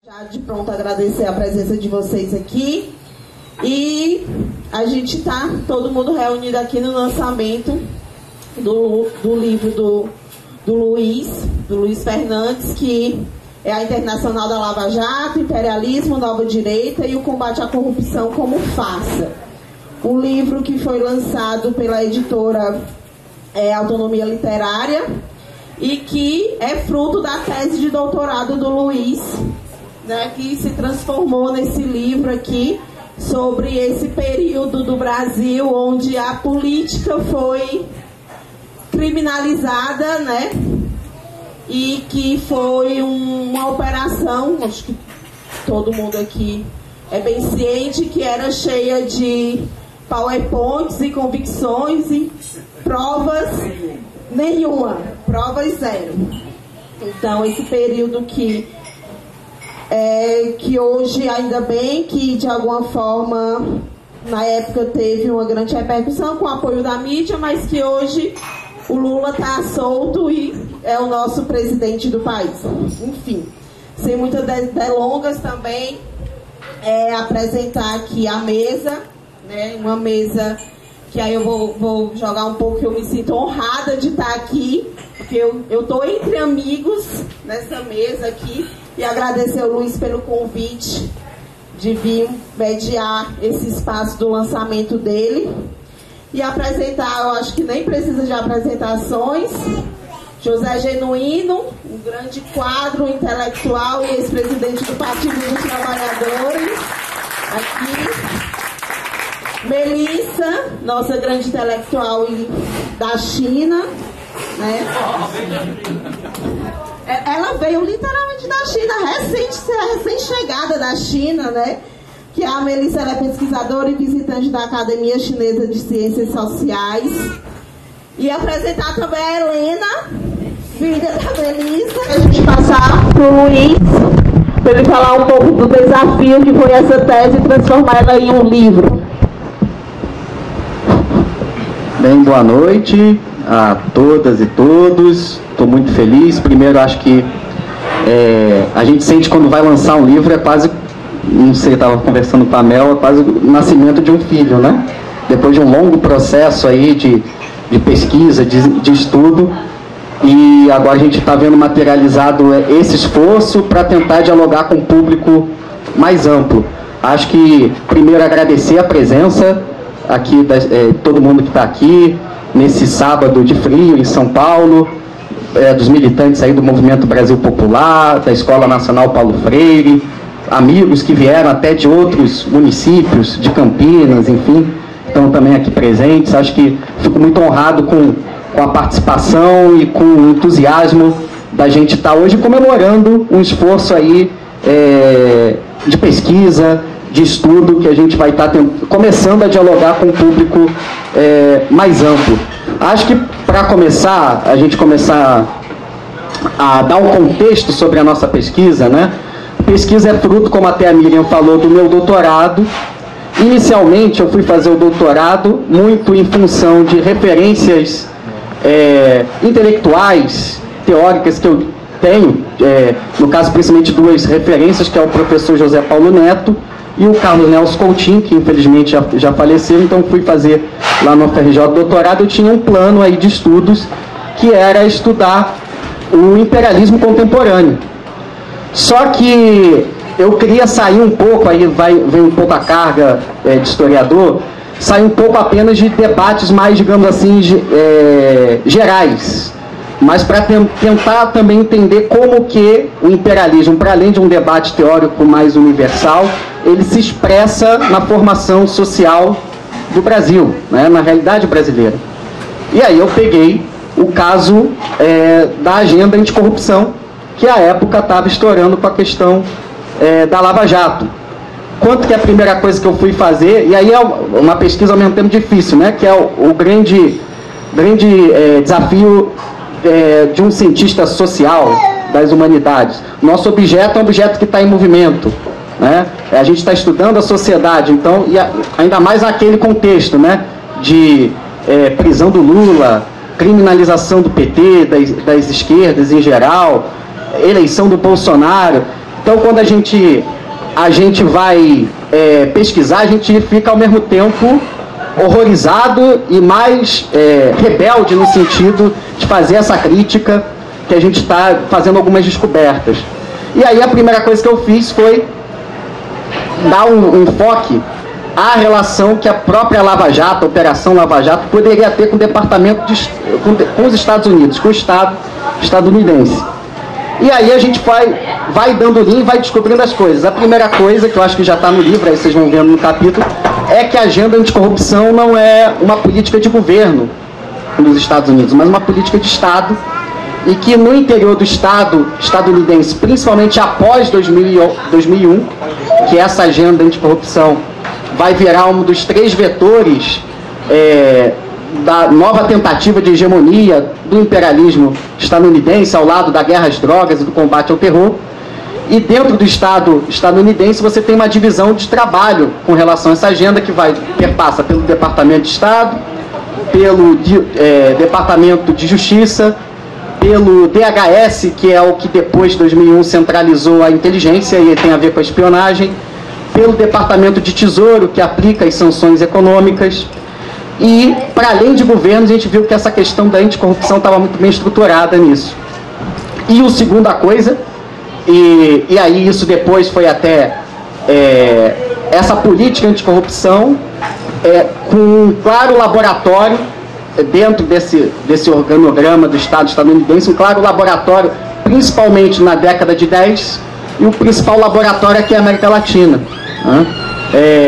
Já de pronto agradecer a presença de vocês aqui. E a gente está todo mundo reunido aqui no lançamento do livro do Luiz Fernandes, que é a Internacional da Lava Jato, Imperialismo, Nova Direita e o Combate à Corrupção como Farsa. Um livro que foi lançado pela editora Autonomia Literária e que é fruto da tese de doutorado do Luiz, né, que se transformou nesse livro aqui, sobre esse período do Brasil onde a política foi criminalizada, né? E que foi uma operação, acho que todo mundo aqui é bem ciente, que era cheia de PowerPoints e convicções e provas nenhuma, provas zero. Então, esse período que hoje, ainda bem que de alguma forma na época teve uma grande repercussão com o apoio da mídia, mas que hoje o Lula está solto e é o nosso presidente do país. Enfim, sem muitas delongas também, apresentar aqui a mesa, né, uma mesa que aí eu vou jogar um pouco, que eu me sinto honrada de estar aqui, porque eu estou entre amigos nessa mesa aqui. E agradecer ao Luiz pelo convite de vir mediar esse espaço do lançamento dele. E apresentar, eu acho que nem precisa de apresentações, José Genuíno, um grande quadro intelectual e ex-presidente do Partido dos Trabalhadores. Aqui. Melissa, nossa grande intelectual da China, né? Ela veio literalmente da China, recém-chegada da China, né? Que a Melissa, ela é pesquisadora e visitante da Academia Chinesa de Ciências Sociais. E apresentar também a Helena, filha da Melissa. A gente passar para o Luiz, para ele falar um pouco do desafio que foi essa tese e transformar ela em um livro. Bem, boa noite a todas e todos. Estou muito feliz. Primeiro, acho que a gente sente quando vai lançar um livro, é quase, não sei, estava conversando com a Mel, é quase o nascimento de um filho, né? Depois de um longo processo aí de pesquisa, de estudo, e agora a gente está vendo materializado esse esforço para tentar dialogar com um público mais amplo. Acho que, primeiro, agradecer a presença aqui, todo mundo que está aqui, nesse sábado de frio em São Paulo, dos militantes aí do Movimento Brasil Popular, da Escola Nacional Paulo Freire, amigos que vieram até de outros municípios, de Campinas, enfim, estão também aqui presentes. Acho que fico muito honrado com a participação e com o entusiasmo da gente estar hoje comemorando um esforço aí de pesquisa, de estudo, que a gente vai estar começando a dialogar com um público mais amplo. Acho que para começar, a gente começar a dar um contexto sobre a nossa pesquisa, né? A pesquisa é fruto, como até a Miriam falou, do meu doutorado. Inicialmente eu fui fazer o doutorado muito em função de referências intelectuais, teóricas que eu tenho, no caso principalmente duas referências, que é o professor José Paulo Neto e o Carlos Nelson Coutinho, que infelizmente já faleceram. Então fui fazer lá no FRJ doutorado. Eu tinha um plano aí de estudos que era estudar o imperialismo contemporâneo. Só que eu queria sair um pouco, aí vem um pouco a carga de historiador, sair um pouco apenas de debates mais, digamos assim, gerais, mas para tentar também entender como que o imperialismo, para além de um debate teórico mais universal, ele se expressa na formação social do Brasil, né, na realidade brasileira. E aí eu peguei o caso da agenda anticorrupção, que à época estava estourando com a questão da Lava Jato. Quanto que é a primeira coisa que eu fui fazer, e aí é uma pesquisa ao mesmo tempo difícil, né, que é o grande desafio de um cientista social das humanidades. Nosso objeto é um objeto que está em movimento, né? A gente está estudando a sociedade, então, e ainda mais naquele contexto, né, de prisão do Lula, criminalização do PT, das esquerdas em geral, eleição do Bolsonaro. Então, quando a gente vai pesquisar, a gente fica ao mesmo tempo horrorizado e mais rebelde no sentido de fazer essa crítica, que a gente está fazendo algumas descobertas. E aí a primeira coisa que eu fiz foi dar um enfoque à relação que a própria Lava Jato, a Operação Lava Jato, poderia ter com o departamento com os Estados Unidos, com o Estado estadunidense. E aí a gente vai dando linha e vai descobrindo as coisas. A primeira coisa, que eu acho que já está no livro, aí vocês vão vendo no capítulo, é que a agenda anticorrupção não é uma política de governo nos Estados Unidos, mas uma política de Estado, e que no interior do Estado estadunidense, principalmente após 2001, que essa agenda anticorrupção vai virar um dos 3 vetores da nova tentativa de hegemonia do imperialismo estadunidense ao lado da guerra às drogas e do combate ao terror. E dentro do Estado estadunidense você tem uma divisão de trabalho com relação a essa agenda que perpassa pelo Departamento de Estado, pelo Departamento de Justiça, pelo DHS, que é o que depois de 2001 centralizou a inteligência e tem a ver com a espionagem, pelo Departamento de Tesouro, que aplica as sanções econômicas. E, para além de governos, a gente viu que essa questão da anticorrupção estava muito bem estruturada nisso. E a segunda coisa, e aí isso depois foi até essa política anticorrupção com um claro laboratório dentro desse organograma do Estado estadunidense, um claro laboratório, principalmente na década de 10, e o principal laboratório aqui é a América Latina.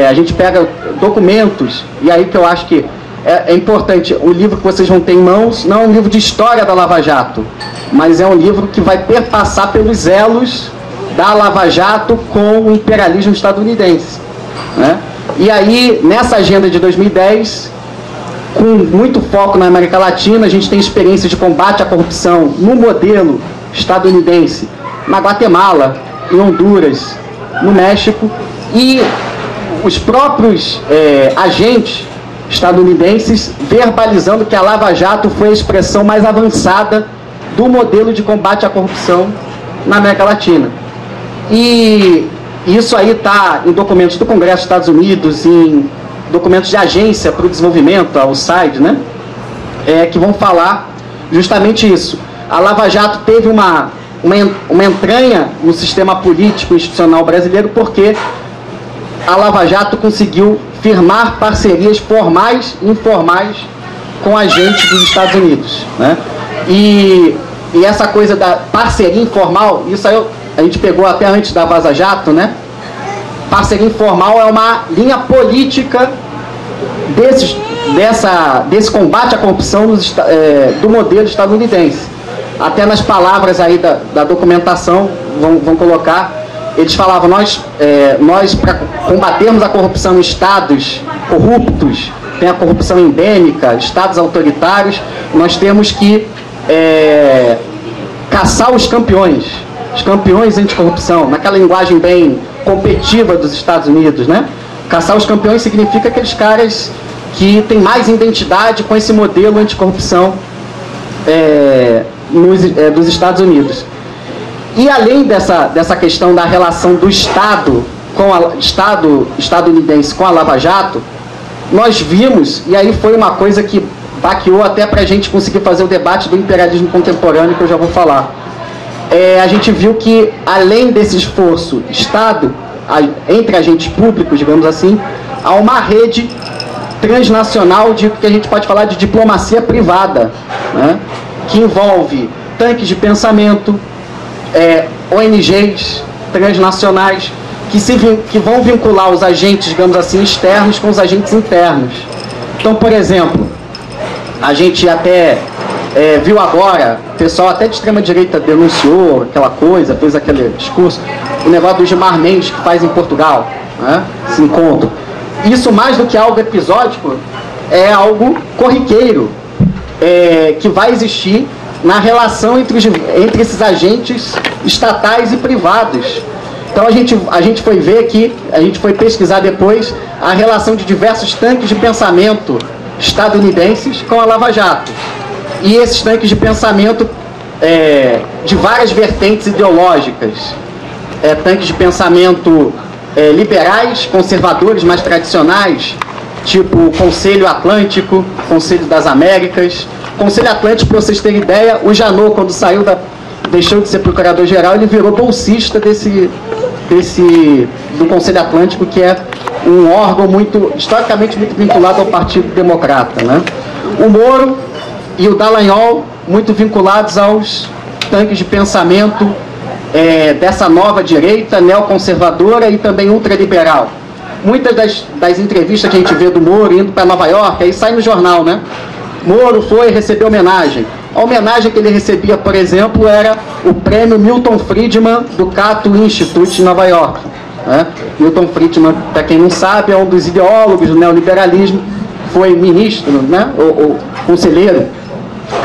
A gente pega documentos, e aí que eu acho que é importante, o livro que vocês vão ter em mãos não é um livro de história da Lava Jato, mas é um livro que vai perpassar pelos elos da Lava Jato com o imperialismo estadunidense. E aí, nessa agenda de 2010, com muito foco na América Latina, a gente tem experiência de combate à corrupção no modelo estadunidense, na Guatemala, em Honduras, no México, e os próprios agentes estadunidenses verbalizando que a Lava Jato foi a expressão mais avançada do modelo de combate à corrupção na América Latina. E isso aí está em documentos do Congresso dos Estados Unidos, em documentos de agência para o desenvolvimento, a USAID, que vão falar justamente isso. A Lava Jato teve uma entranha no sistema político institucional brasileiro porque a Lava Jato conseguiu firmar parcerias formais e informais com agentes dos Estados Unidos. E essa coisa da parceria informal, isso aí a gente pegou até antes da Vaza Jato, Parceria informal é uma linha política desse combate à corrupção do modelo estadunidense. Até nas palavras aí da documentação vão colocar, eles falavam, nós para combatermos a corrupção em estados corruptos, tem a corrupção endêmica, estados autoritários, nós temos que caçar os campeões anticorrupção, naquela linguagem bem competitiva dos Estados Unidos, Caçar os campeões significa aqueles caras que têm mais identidade com esse modelo anticorrupção dos Estados Unidos. E além dessa questão da relação do Estado estadunidense com a Lava Jato, nós vimos, e aí foi uma coisa que baqueou até para a gente conseguir fazer o debate do imperialismo contemporâneo, que eu já vou falar. A gente viu que, além desse esforço Estado, entre agentes públicos, digamos assim, há uma rede transnacional que a gente pode falar de diplomacia privada, que envolve tanques de pensamento, ONGs transnacionais, que vão vincular os agentes, digamos assim, externos com os agentes internos. Então, por exemplo, a gente até viu agora, o pessoal até de extrema-direita denunciou aquela coisa, fez aquele discurso, o negócio do Gilmar Mendes que faz em Portugal, esse encontro. Isso, mais do que algo episódico, é algo corriqueiro, que vai existir na relação entre esses agentes estatais e privados. Então a gente foi ver aqui, a gente foi pesquisar depois a relação de diversos tanques de pensamento estadunidenses com a Lava Jato. E esses tanques de pensamento de várias vertentes ideológicas. tanques de pensamento liberais, conservadores, mais tradicionais, tipo o Conselho Atlântico, Conselho das Américas. Conselho Atlântico, para vocês terem ideia, o Janot, quando saiu deixou de ser procurador-geral, ele virou bolsista do Conselho Atlântico, que é um órgão historicamente muito vinculado ao Partido Democrata, né? O Moro e o Dallagnol, muito vinculados aos tanques de pensamento dessa nova direita, neoconservadora e também ultraliberal. Muitas das entrevistas que a gente vê do Moro indo para Nova York, aí sai no jornal, né? Moro foi receber homenagem. A homenagem que ele recebia, por exemplo, era o prêmio Milton Friedman do Cato Institute de Nova York. Né? Milton Friedman, para quem não sabe, é um dos ideólogos do neoliberalismo, foi ministro, né? ou conselheiro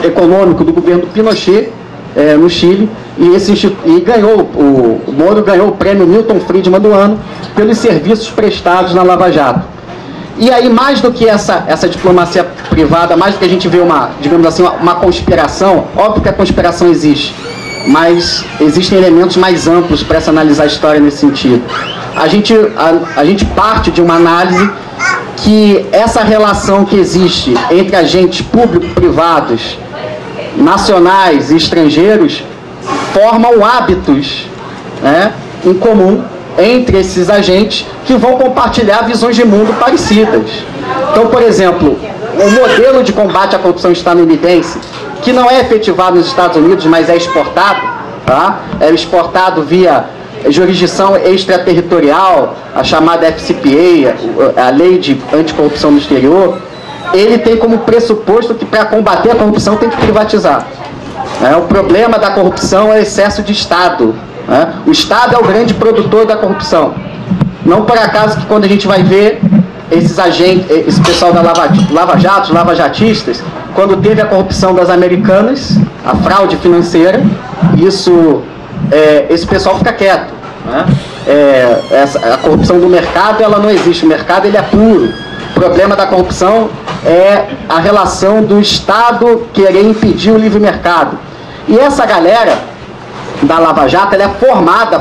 econômico do governo Pinochet, no Chile, e ganhou, o Moro ganhou o prêmio Milton Friedman do ano pelos serviços prestados na Lava Jato. E aí, mais do que essa diplomacia privada, mais do que a gente vê digamos assim, uma conspiração, óbvio que a conspiração existe, mas existem elementos mais amplos para se analisar a história nesse sentido. A gente parte de uma análise que essa relação que existe entre agentes público-privados, nacionais e estrangeiros, formam hábitos, né, em comum entre esses agentes que vão compartilhar visões de mundo parecidas. Então, por exemplo, o modelo de combate à corrupção estadunidense, que não é efetivado nos Estados Unidos, mas é exportado, tá? É exportado via jurisdição extraterritorial, a chamada FCPA, a Lei de Anticorrupção no Exterior. Ele tem como pressuposto que para combater a corrupção tem que privatizar. O problema da corrupção é o excesso de Estado. O Estado é o grande produtor da corrupção. Não por acaso que quando a gente vai ver esses agentes, esse pessoal da Lava Jato, os lavajatistas, quando teve a corrupção das Americanas, a fraude financeira, esse pessoal fica quieto. A corrupção do mercado, ela não existe. O mercado, ele é puro. O problema da corrupção é a relação do Estado querer impedir o livre mercado. E essa galera da Lava Jato, ela é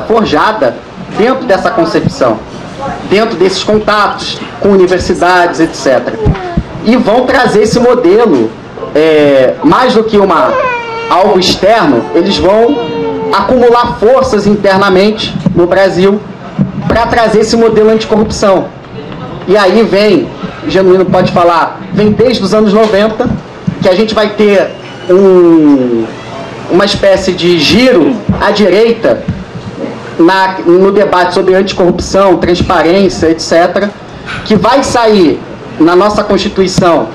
forjada dentro dessa concepção, dentro desses contatos com universidades, etc. E vão trazer esse modelo, mais do que algo externo, eles vão acumular forças internamente no Brasil para trazer esse modelo anticorrupção. E aí vem, Genuíno pode falar, vem desde os anos 90, que a gente vai ter uma espécie de giro à direita no debate sobre anticorrupção, transparência, etc., que vai sair na nossa Constituição,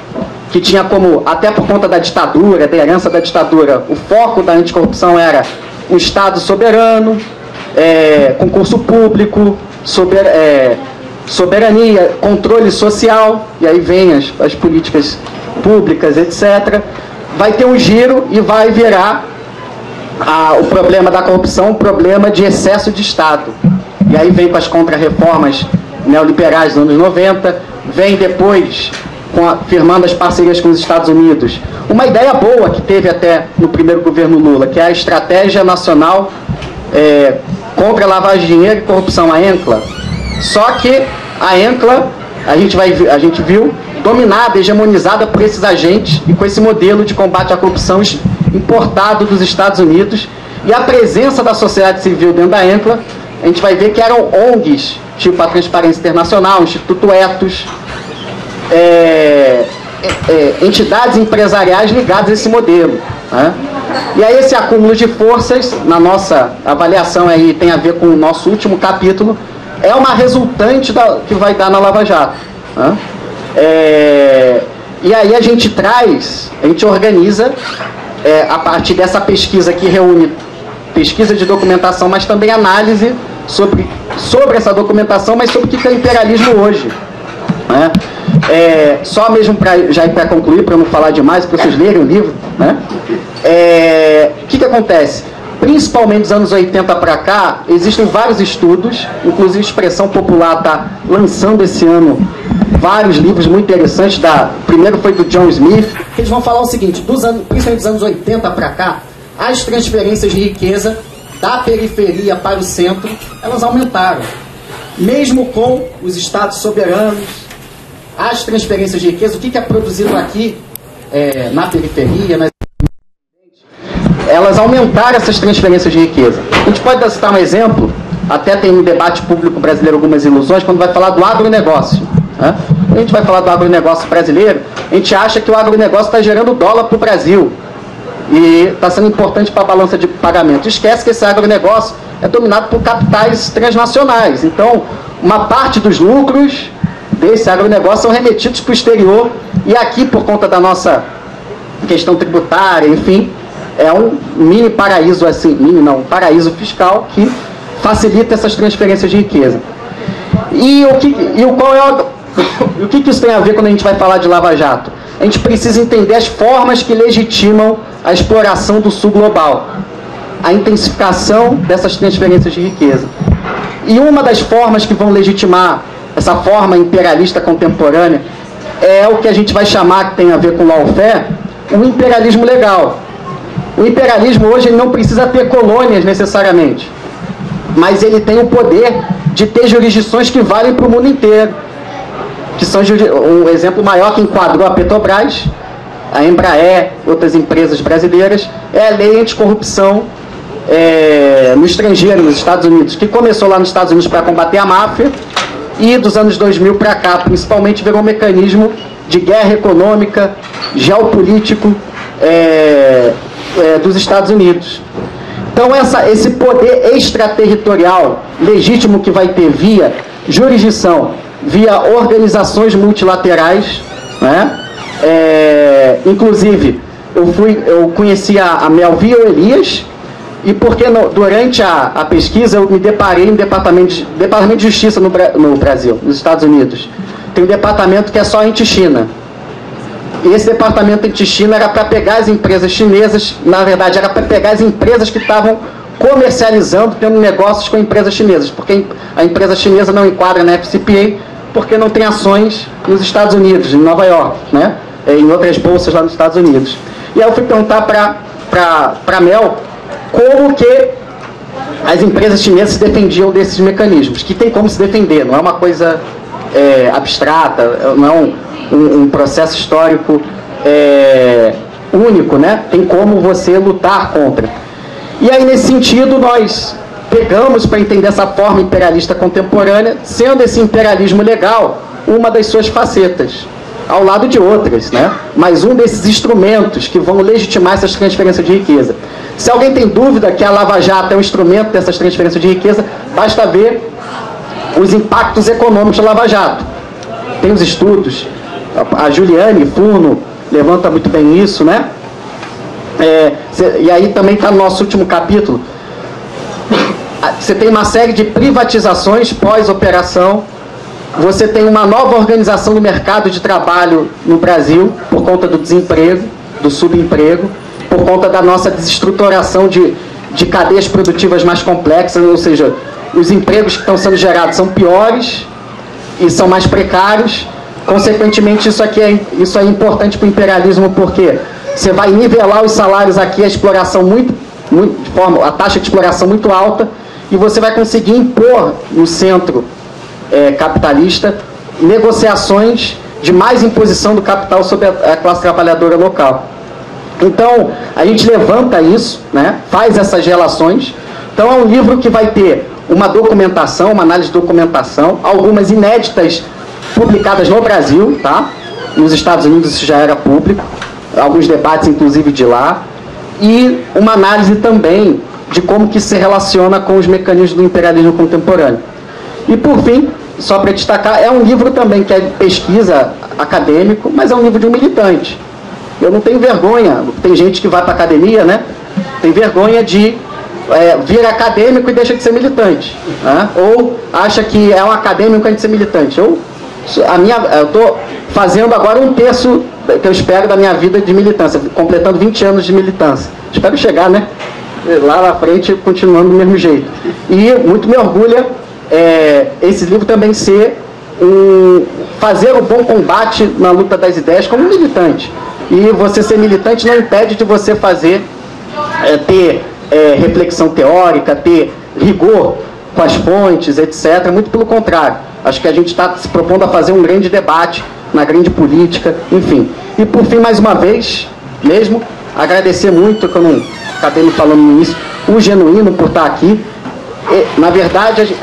que tinha como, até por conta da ditadura, da herança da ditadura, o foco da anticorrupção era um Estado soberano, concurso público, soberania, controle social, e aí vem as políticas públicas, etc. Vai ter um giro e vai virar o problema da corrupção um problema de excesso de Estado. E aí vem com as contra-reformas neoliberais dos anos 90, vem depois firmando as parcerias com os Estados Unidos. Uma ideia boa que teve até no primeiro governo Lula, que é a Estratégia Nacional contra a Lavagem de Dinheiro e Corrupção, a ENCLA. Só que a ENCLA, a gente viu, dominada, hegemonizada por esses agentes e com esse modelo de combate à corrupção importado dos Estados Unidos, e a presença da sociedade civil dentro da ENCLA, a gente vai ver que eram ONGs, tipo a Transparência Internacional, Instituto Etos, entidades empresariais ligadas a esse modelo. Né? E aí esse acúmulo de forças, na nossa avaliação aí, tem a ver com o nosso último capítulo, é uma resultante que vai dar na Lava Jato. Né? E aí a gente organiza, a partir dessa pesquisa que reúne pesquisa de documentação, mas também análise sobre essa documentação, mas sobre o que é imperialismo hoje. Né? Só mesmo para concluir, para não falar demais, para vocês lerem o livro, né? O que acontece? Principalmente dos anos 80 para cá, existem vários estudos, inclusive Expressão Popular está lançando esse ano vários livros muito interessantes. O primeiro foi do John Smith. Eles vão falar o seguinte: principalmente dos anos 80 para cá, as transferências de riqueza da periferia para o centro, elas aumentaram. Mesmo com os estados soberanos, as transferências de riqueza, o que é produzido aqui na periferia, elas aumentaram essas transferências de riqueza. A gente pode citar um exemplo, até tem no debate público brasileiro algumas ilusões, quando vai falar do agronegócio. Né? Quando a gente vai falar do agronegócio brasileiro, a gente acha que o agronegócio está gerando dólar para o Brasil e está sendo importante para a balança de pagamento. Esquece que esse agronegócio é dominado por capitais transnacionais. Então, uma parte dos lucros desse agronegócio são remetidos para o exterior e aqui, por conta da nossa questão tributária, enfim, é um mini paraíso, assim, um paraíso fiscal que facilita essas transferências de riqueza. O que isso tem a ver quando a gente vai falar de Lava Jato? A gente precisa entender as formas que legitimam a exploração do sul global, a intensificação dessas transferências de riqueza. E uma das formas que vão legitimar essa forma imperialista contemporânea é o que a gente vai chamar, que tem a ver com lawfare, o imperialismo legal. O imperialismo hoje ele não precisa ter colônias necessariamente, mas ele tem o poder de ter jurisdições que valem para o mundo inteiro. Que são um exemplo maior que enquadrou a Petrobras, a Embraer, outras empresas brasileiras, é a lei anticorrupção no estrangeiro, nos Estados Unidos, que começou lá nos Estados Unidos para combater a máfia e dos anos 2000 para cá, principalmente, virou um mecanismo de guerra econômica, geopolítico dos Estados Unidos. Então, esse poder extraterritorial legítimo que vai ter via jurisdição, via organizações multilaterais, né? Inclusive, eu conheci a Melville Elias, e porque durante a pesquisa eu me deparei no departamento de justiça no Brasil, nos Estados Unidos. Tem um departamento que é só anti-China. E esse departamento anti-China era para pegar as empresas chinesas, na verdade era para pegar as empresas que estavam comercializando, tendo negócios com empresas chinesas, porque a empresa chinesa não enquadra na FCPA, porque não tem ações nos Estados Unidos, em Nova York, né? Em outras bolsas lá nos Estados Unidos. E aí eu fui perguntar para Mel como que as empresas chinesas se defendiam desses mecanismos, que tem como se defender, não é uma coisa abstrata, não é um processo histórico único, né? Tem como você lutar contra. E aí, nesse sentido, nós pegamos para entender essa forma imperialista contemporânea, sendo esse imperialismo legal uma das suas facetas, ao lado de outras, né? Mas um desses instrumentos que vão legitimar essas transferências de riqueza. Se alguém tem dúvida que a Lava Jato é um instrumento dessas transferências de riqueza, basta ver os impactos econômicos da Lava Jato. Tem os estudos, a Juliane Furno levanta muito bem isso, né? E aí também está no nosso último capítulo. Você tem uma série de privatizações pós-operação, você tem uma nova organização do mercado de trabalho no Brasil, por conta do desemprego, do subemprego, por conta da nossa desestruturação de cadeias produtivas mais complexas, ou seja, os empregos que estão sendo gerados são piores e são mais precários. Consequentemente, isso é importante para o imperialismo, porque você vai nivelar os salários aqui, a exploração a taxa de exploração muito alta, e você vai conseguir impor no centro capitalista negociações de mais imposição do capital sobre a classe trabalhadora local. Então, a gente levanta isso, né, faz essas relações. Então, é um livro que vai ter uma documentação, uma análise de documentação, algumas inéditas publicadas no Brasil, tá? Nos Estados Unidos isso já era público, alguns debates inclusive de lá, e uma análise também de como que se relaciona com os mecanismos do imperialismo contemporâneo. E por fim, só para destacar, é um livro também que é pesquisa acadêmico, mas é um livro de um militante. Eu não tenho vergonha, tem gente que vai para a academia, né? Tem vergonha de vir acadêmico e deixa de ser militante, né? Ou acha que é um acadêmico antes de ser militante. Eu estou fazendo agora 1/3 que eu espero da minha vida de militância, completando 20 anos de militância. Espero chegar, né? Lá na frente, continuando do mesmo jeito. E muito me orgulha esse livro também ser fazer o bom combate na luta das ideias como militante. E você ser militante não impede de você ter reflexão teórica, ter rigor com as fontes, etc. Muito pelo contrário. Acho que a gente está se propondo a fazer um grande debate na grande política, enfim. E por fim, mais uma vez, mesmo, agradecer muito, que eu não acabei me falando no início, o Genuíno por estar aqui. Na verdade,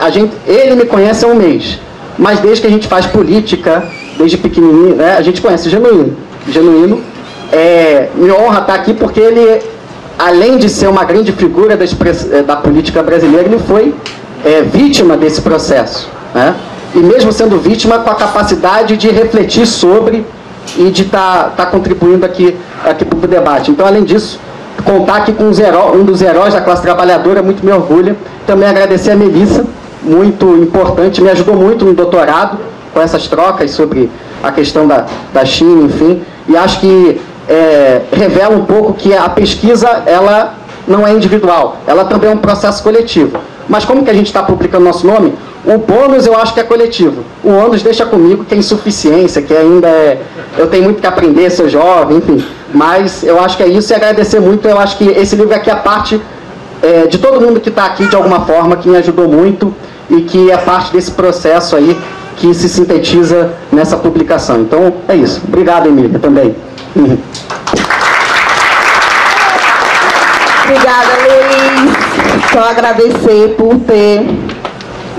ele me conhece há um mês, mas desde que a gente faz política, desde pequenininho, né, a gente conhece o Genuíno. Genuíno, me honra estar aqui porque ele, além de ser uma grande figura da política brasileira, ele foi vítima desse processo, né? E mesmo sendo vítima, com a capacidade de refletir sobre e de estar contribuindo aqui para o debate. Então, além disso, contar aqui com um dos heróis da classe trabalhadora muito me orgulha. Também agradecer a Melissa, muito importante, me ajudou muito no doutorado, com essas trocas sobre a questão da China, enfim. E acho que revela um pouco que a pesquisa, ela não é individual, ela também é um processo coletivo. Mas como que a gente está publicando nosso nome? O bônus eu acho que é coletivo. O ônus deixa comigo, que é insuficiência, que ainda eu tenho muito que aprender, sou jovem, enfim. Mas eu acho que é isso, e agradecer muito. Eu acho que esse livro aqui é parte de todo mundo que está aqui de alguma forma, que me ajudou muito e que é parte desse processo aí que se sintetiza nessa publicação. Então, é isso. Obrigado, Emília, também. Obrigada, Luiz. Só agradecer por ter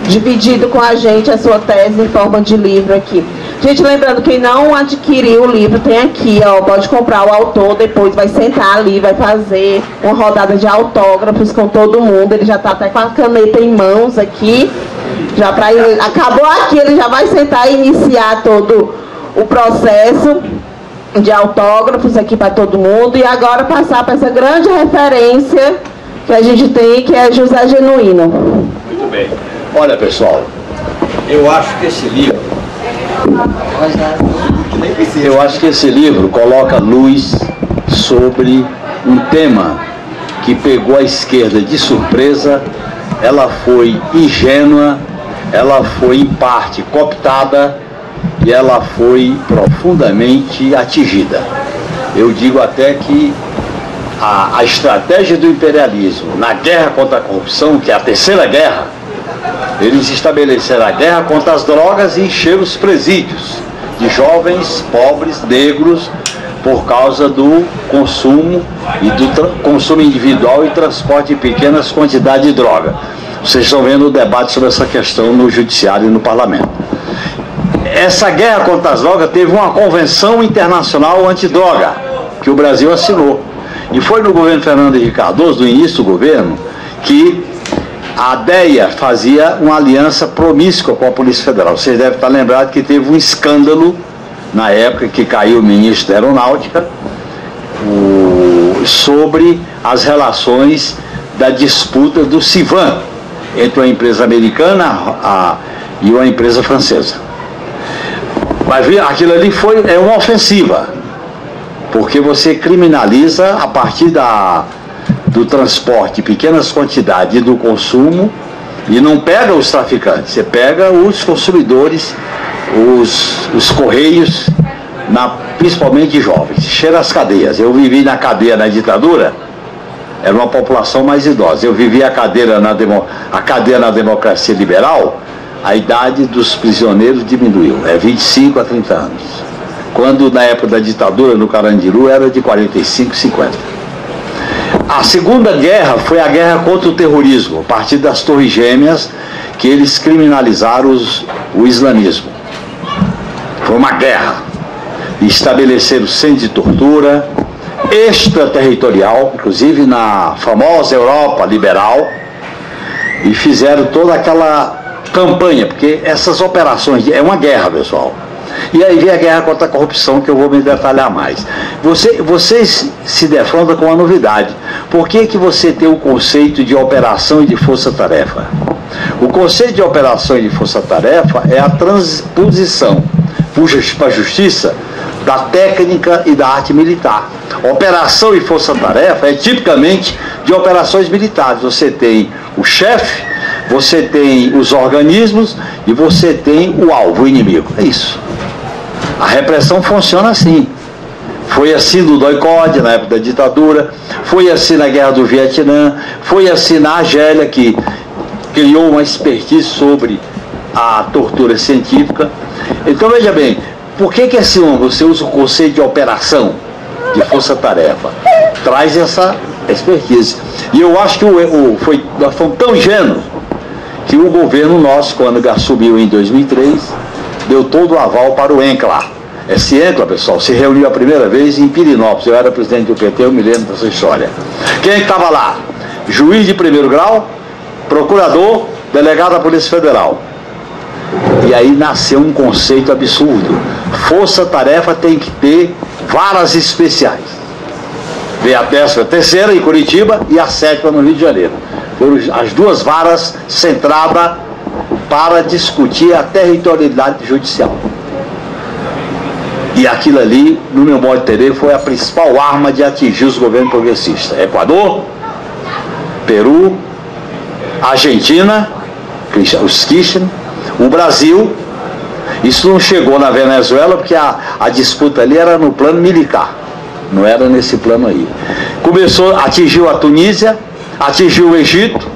dividido com a gente a sua tese em forma de livro aqui. Gente, lembrando, quem não adquiriu o livro, tem aqui, ó, pode comprar o autor, depois vai sentar ali, vai fazer uma rodada de autógrafos com todo mundo. Ele já está até com a caneta em mãos aqui. Já para ele, acabou aqui, ele já vai sentar e iniciar todo o processo de autógrafos aqui para todo mundo. E agora passar para essa grande referência que a gente tem, que é José Genuíno. Muito bem. Olha, pessoal, eu acho que esse livro coloca luz sobre um tema que pegou a esquerda de surpresa. Ela foi ingênua, ela foi em parte cooptada e ela foi profundamente atingida. Eu digo até que a estratégia do imperialismo na guerra contra a corrupção, que é a terceira guerra, eles estabeleceram a guerra contra as drogas e encheram os presídios de jovens, pobres, negros, por causa do consumo e do consumo individual e transporte de pequenas quantidades de droga. Vocês estão vendo o debate sobre essa questão no judiciário e no parlamento. Essa guerra contra as drogas teve uma convenção internacional antidroga, que o Brasil assinou. E foi no governo Fernando Henrique Cardoso, no início do governo, que a DEA fazia uma aliança promíscua com a Polícia Federal. Vocês devem estar lembrados que teve um escândalo na época que caiu o ministro da Aeronáutica sobre as relações da disputa do Civan entre uma empresa americana e uma empresa francesa. Mas aquilo ali é uma ofensiva, porque você criminaliza a partir do transporte de pequenas quantidades e do consumo, e não pega os traficantes, você pega os consumidores, os correios, principalmente jovens. Cheira as cadeias. Eu vivi na cadeia na ditadura, era uma população mais idosa. Eu vivi a cadeia na democracia liberal, a idade dos prisioneiros diminuiu, 25 a 30 anos. Quando na época da ditadura no Carandiru era de 45, 50. A segunda guerra foi a guerra contra o terrorismo, a partir das Torres Gêmeas, que eles criminalizaram o islamismo. Foi uma guerra. Estabeleceram centros de tortura extraterritorial, inclusive na famosa Europa liberal, e fizeram toda aquela campanha, porque essas operações, é uma guerra, pessoal. E aí vem a guerra contra a corrupção, que eu vou me detalhar mais. Vocês se defrontam com uma novidade. Por que você tem o conceito de operação e de força-tarefa? O conceito de operação e de força-tarefa é a transposição para a justiça da técnica e da arte militar. Operação e força-tarefa é tipicamente de operações militares. Você tem o chefe, você tem os organismos e você tem o alvo, o inimigo. É isso. A repressão funciona assim. Foi assim no DOI-CODE, na época da ditadura, foi assim na Guerra do Vietnã, foi assim na Argélia, que criou uma expertise sobre a tortura científica. Então, veja bem, por que esse ano você usa o conceito de operação, de força-tarefa? Traz essa expertise. E eu acho que nós fomos tão ingênuos que o governo nosso, quando assumiu em 2003, deu todo o aval para o ENCLA. Esse ENCLA, pessoal, se reuniu a primeira vez em Pirinópolis. Eu era presidente do PT, eu me lembro dessa história. Quem estava lá? Juiz de primeiro grau, procurador, delegado da Polícia Federal. E aí nasceu um conceito absurdo. Força-tarefa tem que ter varas especiais. Veio a 13ª em Curitiba e a 7ª no Rio de Janeiro. Foram as duas varas centradas para discutir a territorialidade judicial. E aquilo ali, no meu modo de entender, foi a principal arma de atingir os governos progressistas. Equador, Peru, Argentina, os Kirchner, o Brasil. Isso não chegou na Venezuela porque a disputa ali era no plano militar, não era nesse plano aí. Atingiu a Tunísia, atingiu o Egito,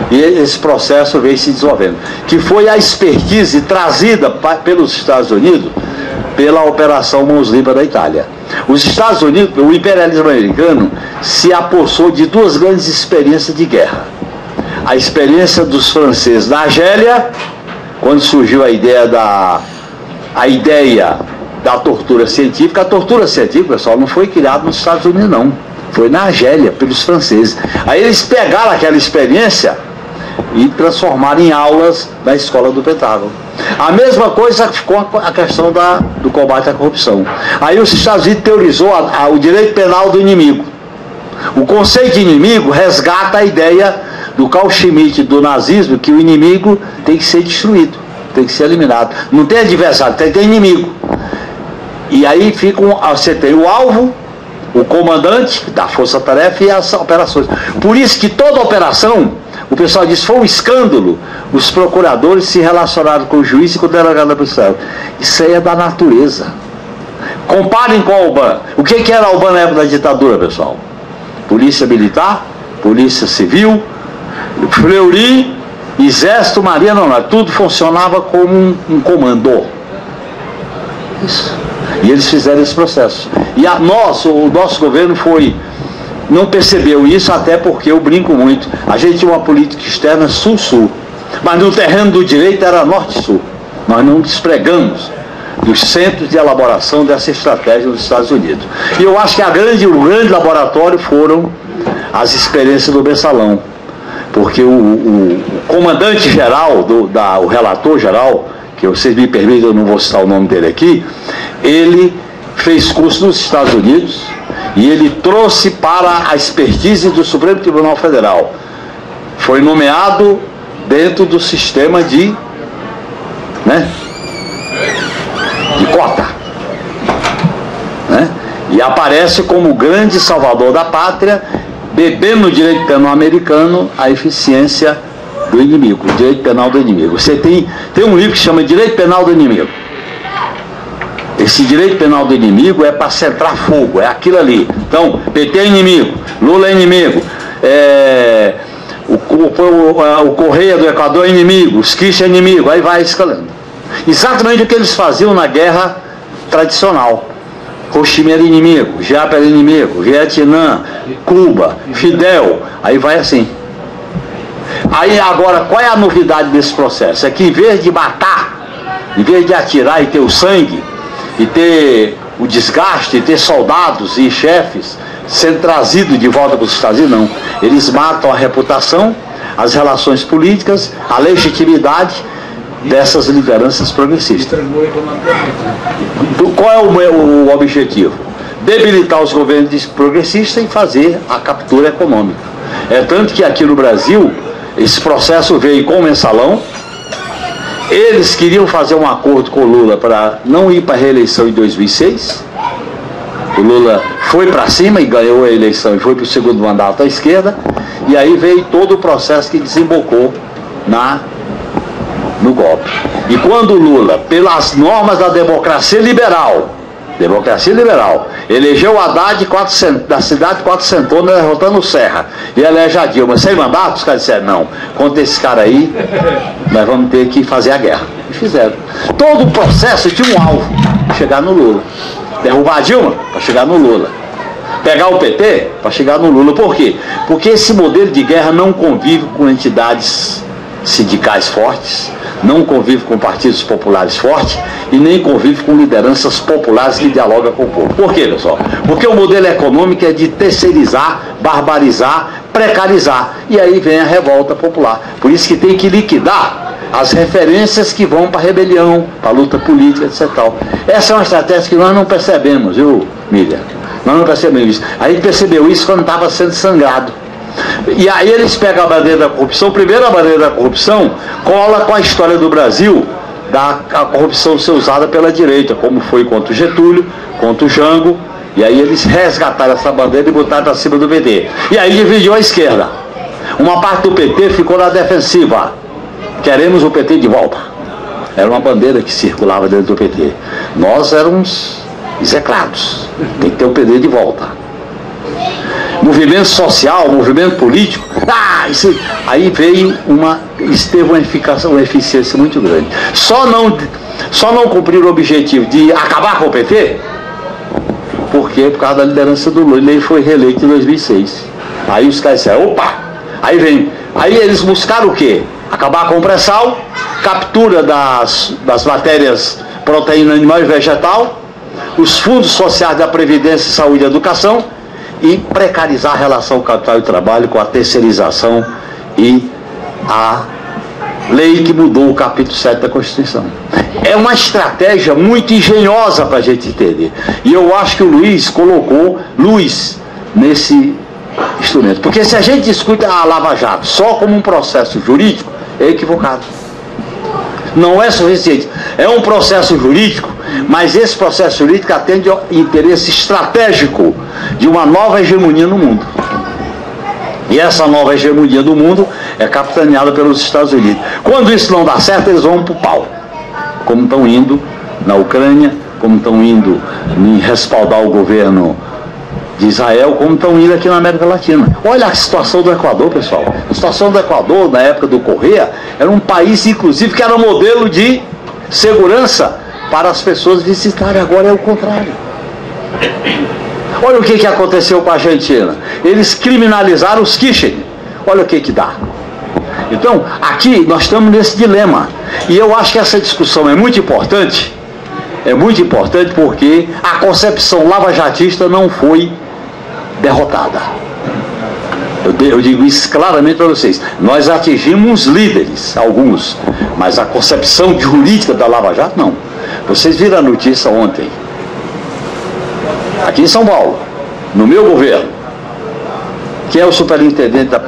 e esse processo veio se desenvolvendo, que foi a expertise trazida pelos Estados Unidos pela Operação Mãos Limpas da Itália. Os Estados Unidos, o imperialismo americano, se apossou de duas grandes experiências de guerra. A experiência dos franceses na Argélia, quando surgiu a ideia da tortura científica. A tortura científica, pessoal, não foi criada nos Estados Unidos, não. Foi na Argélia, pelos franceses. Aí eles pegaram aquela experiência e transformaram em aulas na escola do Pentágono. A mesma coisa ficou a questão do combate à corrupção. Aí os Estados Unidos teorizou o direito penal do inimigo. O conceito de inimigo resgata a ideia do Carl Schmitt, do nazismo, que o inimigo tem que ser destruído, tem que ser eliminado. Não tem adversário, tem que ter inimigo. E aí você tem o alvo, o comandante da força-tarefa e as operações. Por isso que toda operação, o pessoal diz, foi um escândalo. Os procuradores se relacionaram com o juiz e com o delegado da polícia. Isso aí é da natureza. Comparem com a UBAN. O que era a UBAN na época da ditadura, pessoal? Polícia Militar, Polícia Civil, Fleury, Exército, Marinha, tudo funcionava como um comando. Isso. E eles fizeram esse processo. E o nosso governo não percebeu isso, até porque eu brinco muito. A gente tinha uma política externa sul-sul, mas no terreno do direito era norte-sul. Nós não despregamos dos centros de elaboração dessa estratégia nos Estados Unidos. E eu acho que o grande laboratório foram as experiências do Mensalão. Porque o comandante-geral, o relator-geral, que vocês me permitem, eu não vou citar o nome dele aqui, ele fez curso nos Estados Unidos e ele trouxe para a expertise do Supremo Tribunal Federal. Foi nomeado dentro do sistema de cota. E aparece como o grande salvador da pátria, bebendo no direito penal americano a eficiência do inimigo, o direito penal do inimigo. Você tem um livro que se chama Direito Penal do Inimigo. Esse direito penal do inimigo é para centrar fogo, é aquilo ali. Então, PT é inimigo, Lula é inimigo, o Correia do Equador é inimigo, os Kirchner é inimigo, aí vai escalando. Exatamente o que eles faziam na guerra tradicional. Ho Chi Minh era inimigo, Giap era inimigo, Vietnã, Cuba, Fidel, aí vai assim. Aí agora, qual é a novidade desse processo? É que em vez de matar, em vez de atirar e ter o sangue, e ter o desgaste, e ter soldados e chefes sendo trazidos de volta para os Estados Unidos, não. Eles matam a reputação, as relações políticas, a legitimidade dessas lideranças progressistas. Qual é o objetivo? Debilitar os governos progressistas e fazer a captura econômica. É tanto que aqui no Brasil, esse processo veio com o Mensalão. Eles queriam fazer um acordo com o Lula para não ir para a reeleição em 2006. O Lula foi para cima e ganhou a eleição e foi para o segundo mandato à esquerda. E aí veio todo o processo que desembocou no golpe. E quando o Lula, pelas normas da democracia liberal, Democracia liberal. Elegeu o Haddad da cidade 400, derrotando o Serra. E elege a Dilma. Sem mandato, os caras disseram, não, contra esse cara aí, nós vamos ter que fazer a guerra. E fizeram. Todo o processo tinha um alvo, chegar no Lula. Derrubar a Dilma, para chegar no Lula. Pegar o PT, para chegar no Lula. Por quê? Porque esse modelo de guerra não convive com entidades sindicais fortes, não convive com partidos populares fortes e nem convive com lideranças populares que dialogam com o povo. Por quê, pessoal? Porque o modelo econômico é de terceirizar, barbarizar, precarizar. E aí vem a revolta popular. Por isso que tem que liquidar as referências que vão para a rebelião, para a luta política, etc. Essa é uma estratégia que nós não percebemos, viu, Miriam? Nós não percebemos isso. A gente percebeu isso quando estava sendo sangrado. E aí eles pegam a bandeira da corrupção, primeiro a bandeira da corrupção cola com a história do Brasil, da corrupção ser usada pela direita, como foi contra o Getúlio, contra o Jango, e aí eles resgataram essa bandeira e botaram para cima do PT. E aí dividiu a esquerda. Uma parte do PT ficou na defensiva. Queremos o PT de volta. Era uma bandeira que circulava dentro do PT. Nós éramos execrados. Tem que ter o PT de volta. Movimento social, movimento político, aí veio teve uma eficiência muito grande. Só não cumpriram o objetivo de acabar com o PT, porque por causa da liderança do Lula, ele foi reeleito em 2006. Aí os caras disseram, opa, aí eles buscaram o quê? Acabar com o pré-sal, captura das matérias proteína animal e vegetal, os fundos sociais da Previdência, Saúde e Educação, e precarizar a relação capital e trabalho com a terceirização e a lei que mudou o capítulo 7 da Constituição. É uma estratégia muito engenhosa para a gente entender. E eu acho que o Luiz colocou luz nesse instrumento. Porque se a gente discute a Lava Jato só como um processo jurídico, é equivocado. Não é suficiente. É um processo jurídico, mas esse processo jurídico atende ao interesse estratégico de uma nova hegemonia no mundo. E essa nova hegemonia do mundo é capitaneada pelos Estados Unidos. Quando isso não dá certo, eles vão para o pau. Como estão indo na Ucrânia, como estão indo em respaldar o governo de Israel, como estão indo aqui na América Latina. Olha a situação do Equador, pessoal. A situação do Equador, na época do Correa, era um país, inclusive, que era modelo de segurança para as pessoas visitarem. Agora é o contrário. Olha o que aconteceu com a Argentina. Eles criminalizaram os Kirchner. Olha o que dá. Então, aqui nós estamos nesse dilema. E eu acho que essa discussão é muito importante. É muito importante porque a concepção lavajatista não foi derrotada. Eu digo isso claramente para vocês. Nós atingimos líderes, alguns, mas a concepção jurídica da Lava Jato, não. Vocês viram a notícia ontem, aqui em São Paulo, no meu governo, quem é o superintendente da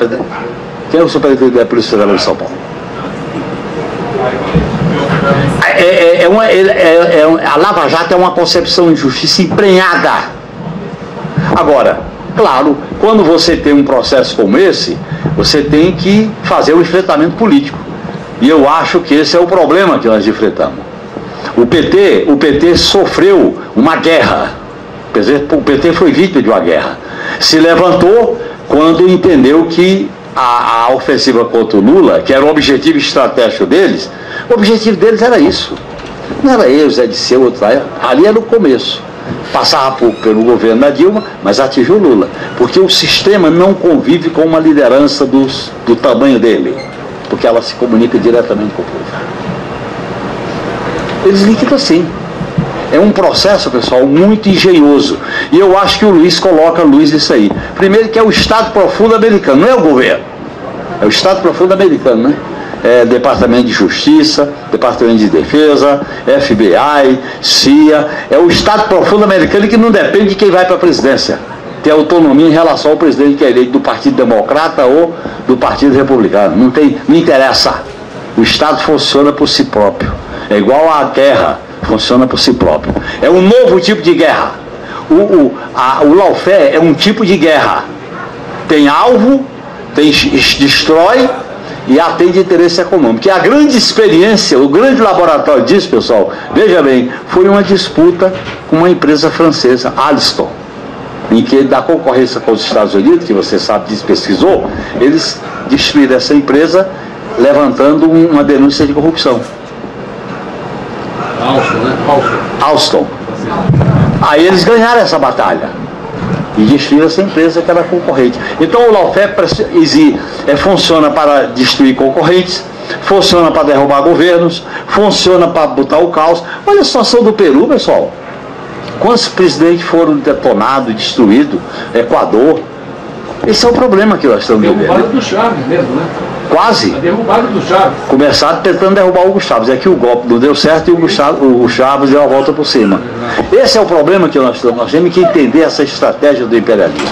Polícia Federal de São Paulo? A Lava Jato é uma concepção de justiça emprenhada. Agora, claro, quando você tem um processo como esse, você tem que fazer o enfrentamento político. E eu acho que esse é o problema que nós enfrentamos. O PT sofreu uma guerra. O PT foi vítima de uma guerra. Se levantou quando entendeu que a ofensiva contra o Lula, que era o objetivo estratégico deles, o objetivo deles era isso. Não era eu, Zé Disseu, outro lá. Ali era o começo. Passava pelo governo da Dilma, mas atingiu o Lula. Porque o sistema não convive com uma liderança do tamanho dele. Porque ela se comunica diretamente com o povo. Eles liquidam assim. É um processo, pessoal, muito engenhoso. E eu acho que o Luiz coloca a luz nisso aí. Primeiro que é o Estado Profundo americano, não é o governo. É o Estado Profundo americano, né? É Departamento de Justiça, Departamento de Defesa, FBI, CIA. É o Estado Profundo americano que não depende de quem vai para a presidência. Tem autonomia em relação ao presidente que é eleito do Partido Democrata ou do Partido Republicano. Não interessa. O Estado funciona por si próprio. É igual à guerra. Funciona por si próprio. É um novo tipo de guerra. O lawfare é um tipo de guerra. Tem alvo, destrói e atende interesse econômico. E a grande experiência, o grande laboratório disso, pessoal, veja bem, foi uma disputa com uma empresa francesa, Alstom, em que, da concorrência com os Estados Unidos, que você sabe disso, pesquisou, eles destruíram essa empresa levantando uma denúncia de corrupção. Alstom, né? Alstom. Aí eles ganharam essa batalha e destruíram essa empresa que era concorrente. Então o lawfare funciona para destruir concorrentes, funciona para derrubar governos, funciona para botar o caos. Olha a situação do Peru, pessoal. Quantos presidentes foram detonados, destruídos? Equador. Esse é o problema que nós estamos vivendo. Derrubado do Chaves mesmo, né? Quase. A derrubada do Chaves. Começaram tentando derrubar o Hugo Chávez. É que o golpe não deu certo e o Chávez deu a volta por cima. Esse é o problema que nós temos. Nós temos que entender essa estratégia do imperialismo.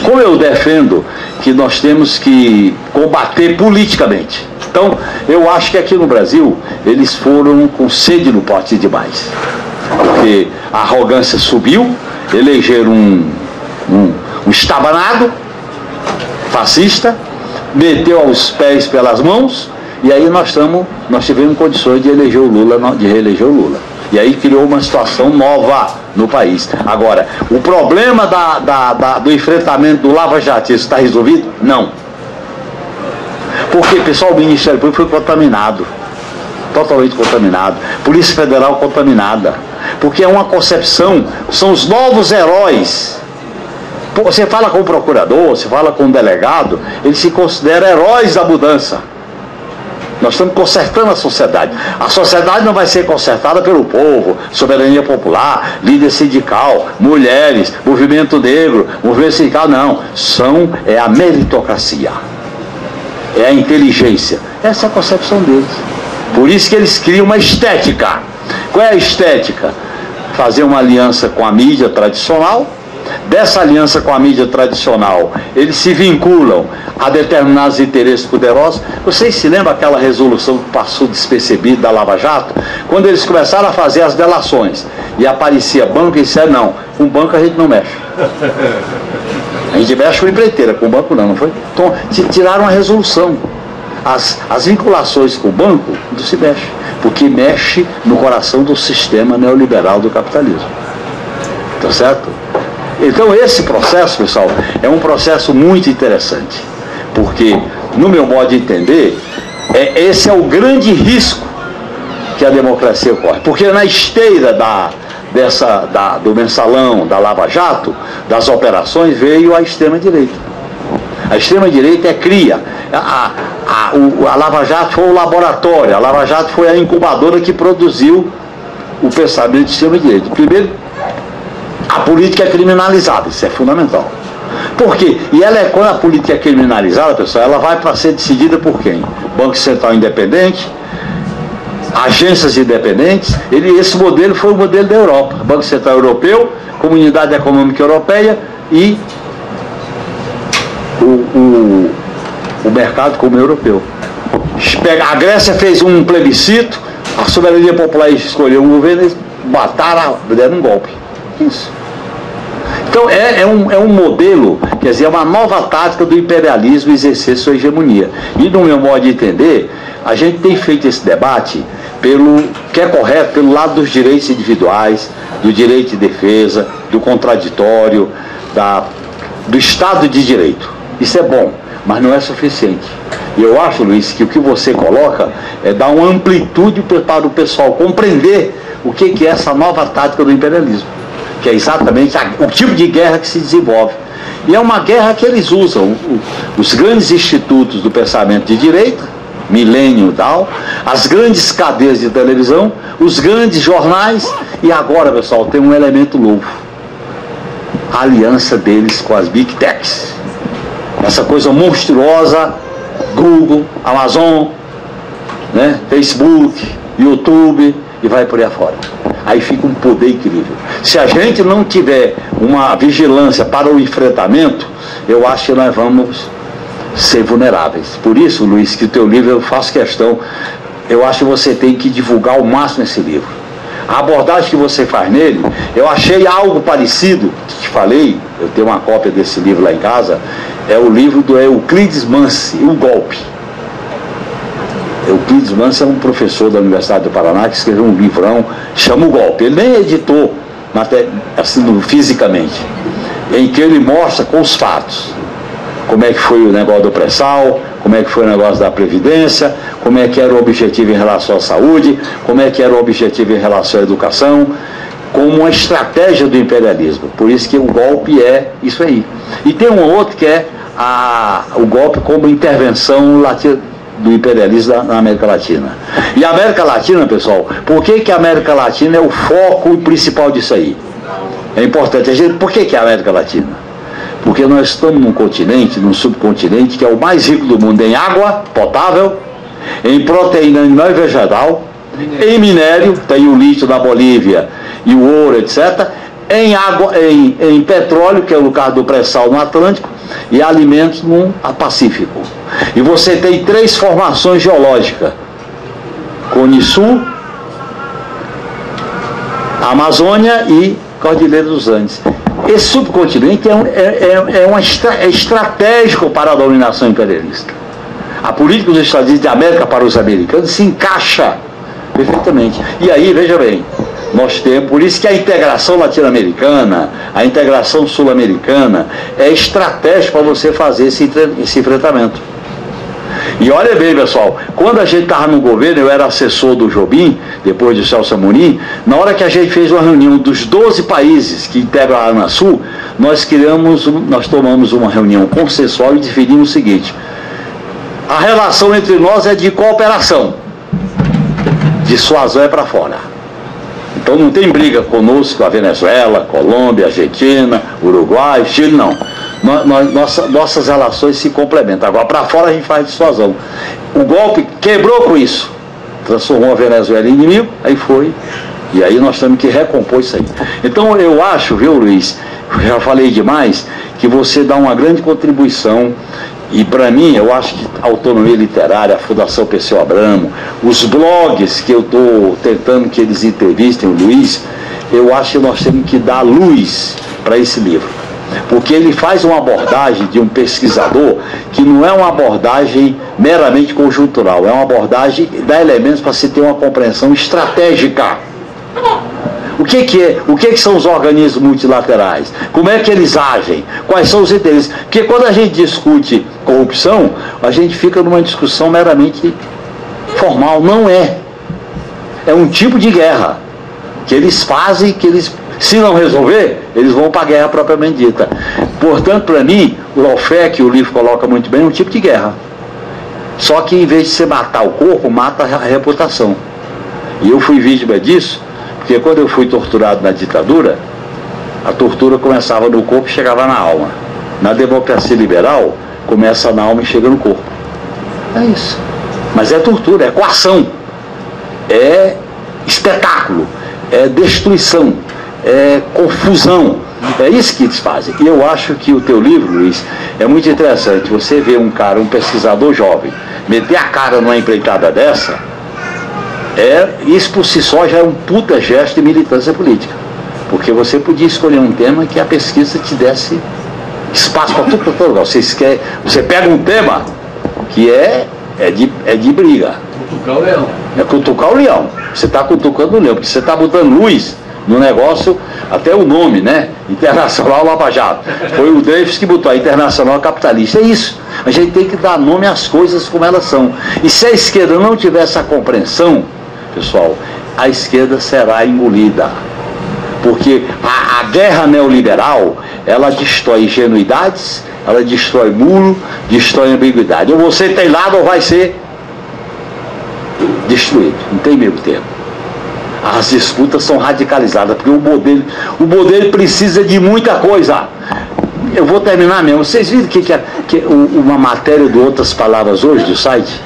Como eu defendo que nós temos que combater politicamente. Então, eu acho que aqui no Brasil, eles foram com sede no pote demais. Porque a arrogância subiu, elegeram um estabanado fascista, meteu aos pés pelas mãos, e aí nós tivemos condições de eleger o Lula, de reeleger o Lula. E aí criou uma situação nova no país. Agora, o problema do enfrentamento do Lava Jato está resolvido? Não. Porque, pessoal, o Ministério Público foi contaminado. Totalmente contaminado. Polícia Federal contaminada. Porque é uma concepção, são os novos heróis. Você fala com o procurador, você fala com o delegado, eles se consideram heróis da mudança. Nós estamos consertando a sociedade. A sociedade não vai ser consertada pelo povo, soberania popular, líder sindical, mulheres, movimento negro, movimento sindical, não. É a meritocracia. É a inteligência. Essa é a concepção deles. Por isso que eles criam uma estética. Qual é a estética? Fazer uma aliança com a mídia tradicional. Dessa aliança com a mídia tradicional, eles se vinculam a determinados interesses poderosos. Vocês se lembram aquela resolução que passou despercebida da Lava Jato? Quando eles começaram a fazer as delações e aparecia banco, e disseram, não, com banco a gente não mexe. A gente mexe com empreiteira, com banco não foi? Então, tiraram a resolução. As vinculações com o banco não se mexe, porque mexe no coração do sistema neoliberal do capitalismo. Tá certo? Então esse processo, pessoal, é um processo muito interessante, porque, no meu modo de entender, esse é o grande risco que a democracia corre, porque na esteira do mensalão, da Lava Jato, das operações, veio a extrema-direita. A extrema-direita cria. A Lava Jato foi o laboratório, a Lava Jato foi a incubadora que produziu o pensamento de extrema-direita. Primeiro, a política é criminalizada, isso é fundamental. Por quê? E quando a política é criminalizada, pessoal, ela vai para ser decidida por quem? Banco Central independente, agências independentes. Esse modelo foi o modelo da Europa. Banco Central Europeu, Comunidade Econômica Europeia e o mercado comum europeu. A Grécia fez um plebiscito, a soberania popular escolheu um governo e deram um golpe. Isso. Então é um modelo, quer dizer, é uma nova tática do imperialismo exercer sua hegemonia. E no meu modo de entender, a gente tem feito esse debate que é correto, pelo lado dos direitos individuais, do direito de defesa, do contraditório, do Estado de Direito. Isso é bom, mas não é suficiente. E eu acho, Luiz, que o que você coloca é dar uma amplitude para o pessoal compreender o que é essa nova tática do imperialismo, que é exatamente o tipo de guerra que se desenvolve. E é uma guerra que eles usam os grandes institutos do pensamento de direita, Millennium Down, as grandes cadeias de televisão, os grandes jornais, e agora, pessoal, tem um elemento novo: a aliança deles com as Big Techs. Essa coisa monstruosa, Google, Amazon, né, Facebook, YouTube, e vai por aí afora. Aí fica um poder incrível. Se a gente não tiver uma vigilância para o enfrentamento, eu acho que nós vamos ser vulneráveis. Por isso, Luiz, que o teu livro eu faço questão, eu acho que você tem que divulgar ao máximo esse livro. A abordagem que você faz nele, eu achei algo parecido, que te falei, eu tenho uma cópia desse livro lá em casa, é o livro do Euclides Mansi, O Golpe. Euclides Manso é um professor da Universidade do Paraná que escreveu um livrão, chama O Golpe. Ele nem editou assim, fisicamente, em que ele mostra com os fatos como é que foi o negócio do pré-sal, como é que foi o negócio da Previdência, como é que era o objetivo em relação à saúde, como é que era o objetivo em relação à educação, como uma estratégia do imperialismo. Por isso que o golpe é isso aí. E tem um outro que é o golpe como intervenção do imperialismo na América Latina. E a América Latina, pessoal, por que a América Latina é o foco principal disso aí? É importante. Por que a América Latina? Porque nós estamos num continente, num subcontinente, que é o mais rico do mundo em água potável, em proteína animal e vegetal, em minério, tem o lítio da Bolívia e o ouro, etc., em água, em petróleo, que é o caso do pré-sal no Atlântico, e alimentos no Pacífico. E você tem 3 formações geológicas: Cone Sul, Amazônia e Cordilheira dos Andes. Esse subcontinente é estratégico para a dominação imperialista. A política dos Estados Unidos de América para os americanos se encaixa perfeitamente. E aí, veja bem, nós temos, por isso que a integração latino-americana, a integração sul-americana é estratégica para você fazer esse enfrentamento. E olha bem, pessoal, quando a gente estava no governo, eu era assessor do Jobim, depois de Celso Amorim, na hora que a gente fez uma reunião dos 12 países que integram a ANASUL, nós tomamos uma reunião consensual e definimos o seguinte: a relação entre nós é de cooperação, dissuasão é para fora. Então não tem briga conosco, a Venezuela, Colômbia, Argentina, Uruguai, Chile, não. Nossas relações se complementam. Agora, para fora a gente faz dissuasão. O golpe quebrou com isso, transformou a Venezuela em inimigo, aí foi, e aí nós temos que recompor isso aí. Então eu acho, viu, Luiz, já falei demais, que você dá uma grande contribuição. E para mim, eu acho que a Autonomia Literária, a Fundação Perseu Abramo, os blogs que eu estou tentando que eles entrevistem o Luiz, eu acho que nós temos que dar luz para esse livro. Porque ele faz uma abordagem de um pesquisador que não é uma abordagem meramente conjuntural, é uma abordagem que dá elementos para se ter uma compreensão estratégica. O que são os organismos multilaterais? Como é que eles agem? Quais são os interesses? Porque quando a gente discute corrupção, a gente fica numa discussão meramente formal. Não é. É um tipo de guerra que eles fazem, que eles, se não resolver, eles vão para a guerra propriamente dita. Portanto, para mim, o lawfare, que o livro coloca muito bem, é um tipo de guerra. Só que em vez de você matar o corpo, mata a reputação. E eu fui vítima disso, porque quando eu fui torturado na ditadura, a tortura começava no corpo e chegava na alma. Na democracia liberal, começa na alma e chega no corpo. É isso. Mas é tortura, é coação, é espetáculo, é destruição, é confusão. É isso que eles fazem. E eu acho que o teu livro, Luiz, é muito interessante. Você vê um cara, um pesquisador jovem, meter a cara numa empreitada dessa, isso por si só já é um puta gesto de militância política. Porque você podia escolher um tema que a pesquisa te desse espaço para todo lugar. Você pega um tema que é de briga. Cutucar o leão. É cutucar o leão. Você está cutucando o leão, porque você está botando luz no negócio, até o nome, né? Internacional Lava Jato. Foi o Dreyfus que botou a Internacional Capitalista. É isso. A gente tem que dar nome às coisas como elas são. E se a esquerda não tiver essa compreensão, pessoal, a esquerda será engolida. Porque a guerra neoliberal, ela destrói ingenuidades, ela destrói muro, destrói ambiguidade. Ou você tem lado ou vai ser destruído. Não tem meio termo. As disputas são radicalizadas, porque o modelo precisa de muita coisa. Eu vou terminar mesmo. Vocês viram uma matéria de Outras Palavras hoje do site?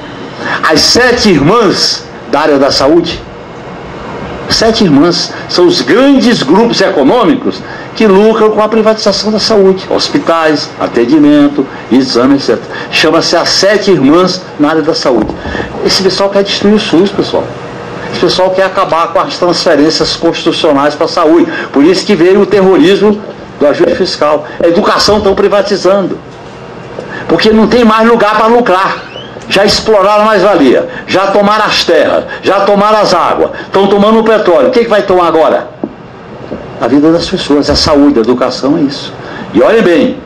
As 7 irmãs da área da saúde. 7 irmãs são os grandes grupos econômicos que lucram com a privatização da saúde, hospitais, atendimento, exame, etc. Chama-se as 7 irmãs na área da saúde. Esse pessoal quer destruir o SUS, pessoal. Esse pessoal quer acabar com as transferências constitucionais para a saúde. Por isso que veio o terrorismo do ajuste fiscal. A educação estão privatizando. Porque não tem mais lugar para lucrar. já exploraram a mais-valia, já tomaram as terras, já tomaram as águas, estão tomando o petróleo. O que vai tomar agora? A vida das pessoas, a saúde, a educação, é isso. E olhem bem,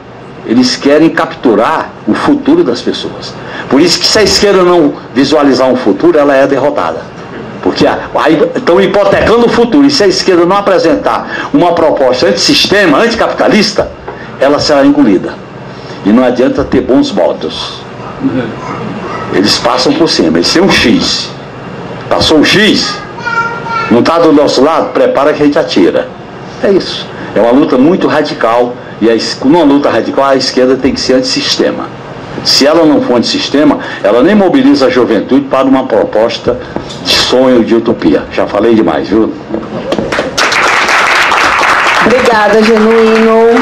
eles querem capturar o futuro das pessoas. Por isso que se a esquerda não visualizar um futuro, ela é derrotada. Porque aí estão hipotecando o futuro. E se a esquerda não apresentar uma proposta antissistema, anticapitalista, ela será engolida. E não adianta ter bons modos. Eles passam por cima, eles têm um X. Passou o X, não está do nosso lado, prepara que a gente atira. É isso. É uma luta muito radical. E numa luta radical, a esquerda tem que ser antissistema. Se ela não for antissistema, ela nem mobiliza a juventude para uma proposta de sonho, de utopia. Já falei demais, viu? Obrigada, Genuíno.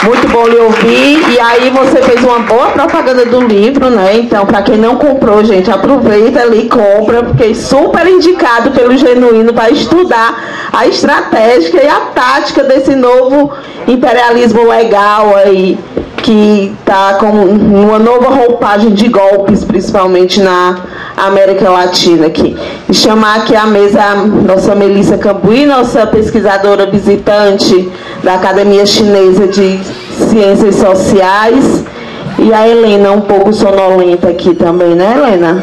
Muito bom lhe ouvir. E aí você fez uma boa propaganda do livro, né? Então, para quem não comprou, gente, aproveita ali e compra, porque é super indicado pelo Genuíno para estudar a estratégia e a tática desse novo imperialismo legal aí, que está com uma nova roupagem de golpes, principalmente na América Latina aqui. E chamar aqui à mesa a nossa Melissa Cambuí, nossa pesquisadora visitante da Academia Chinesa de Ciências Sociais, e a Helena, um pouco sonolenta aqui também, né, Helena?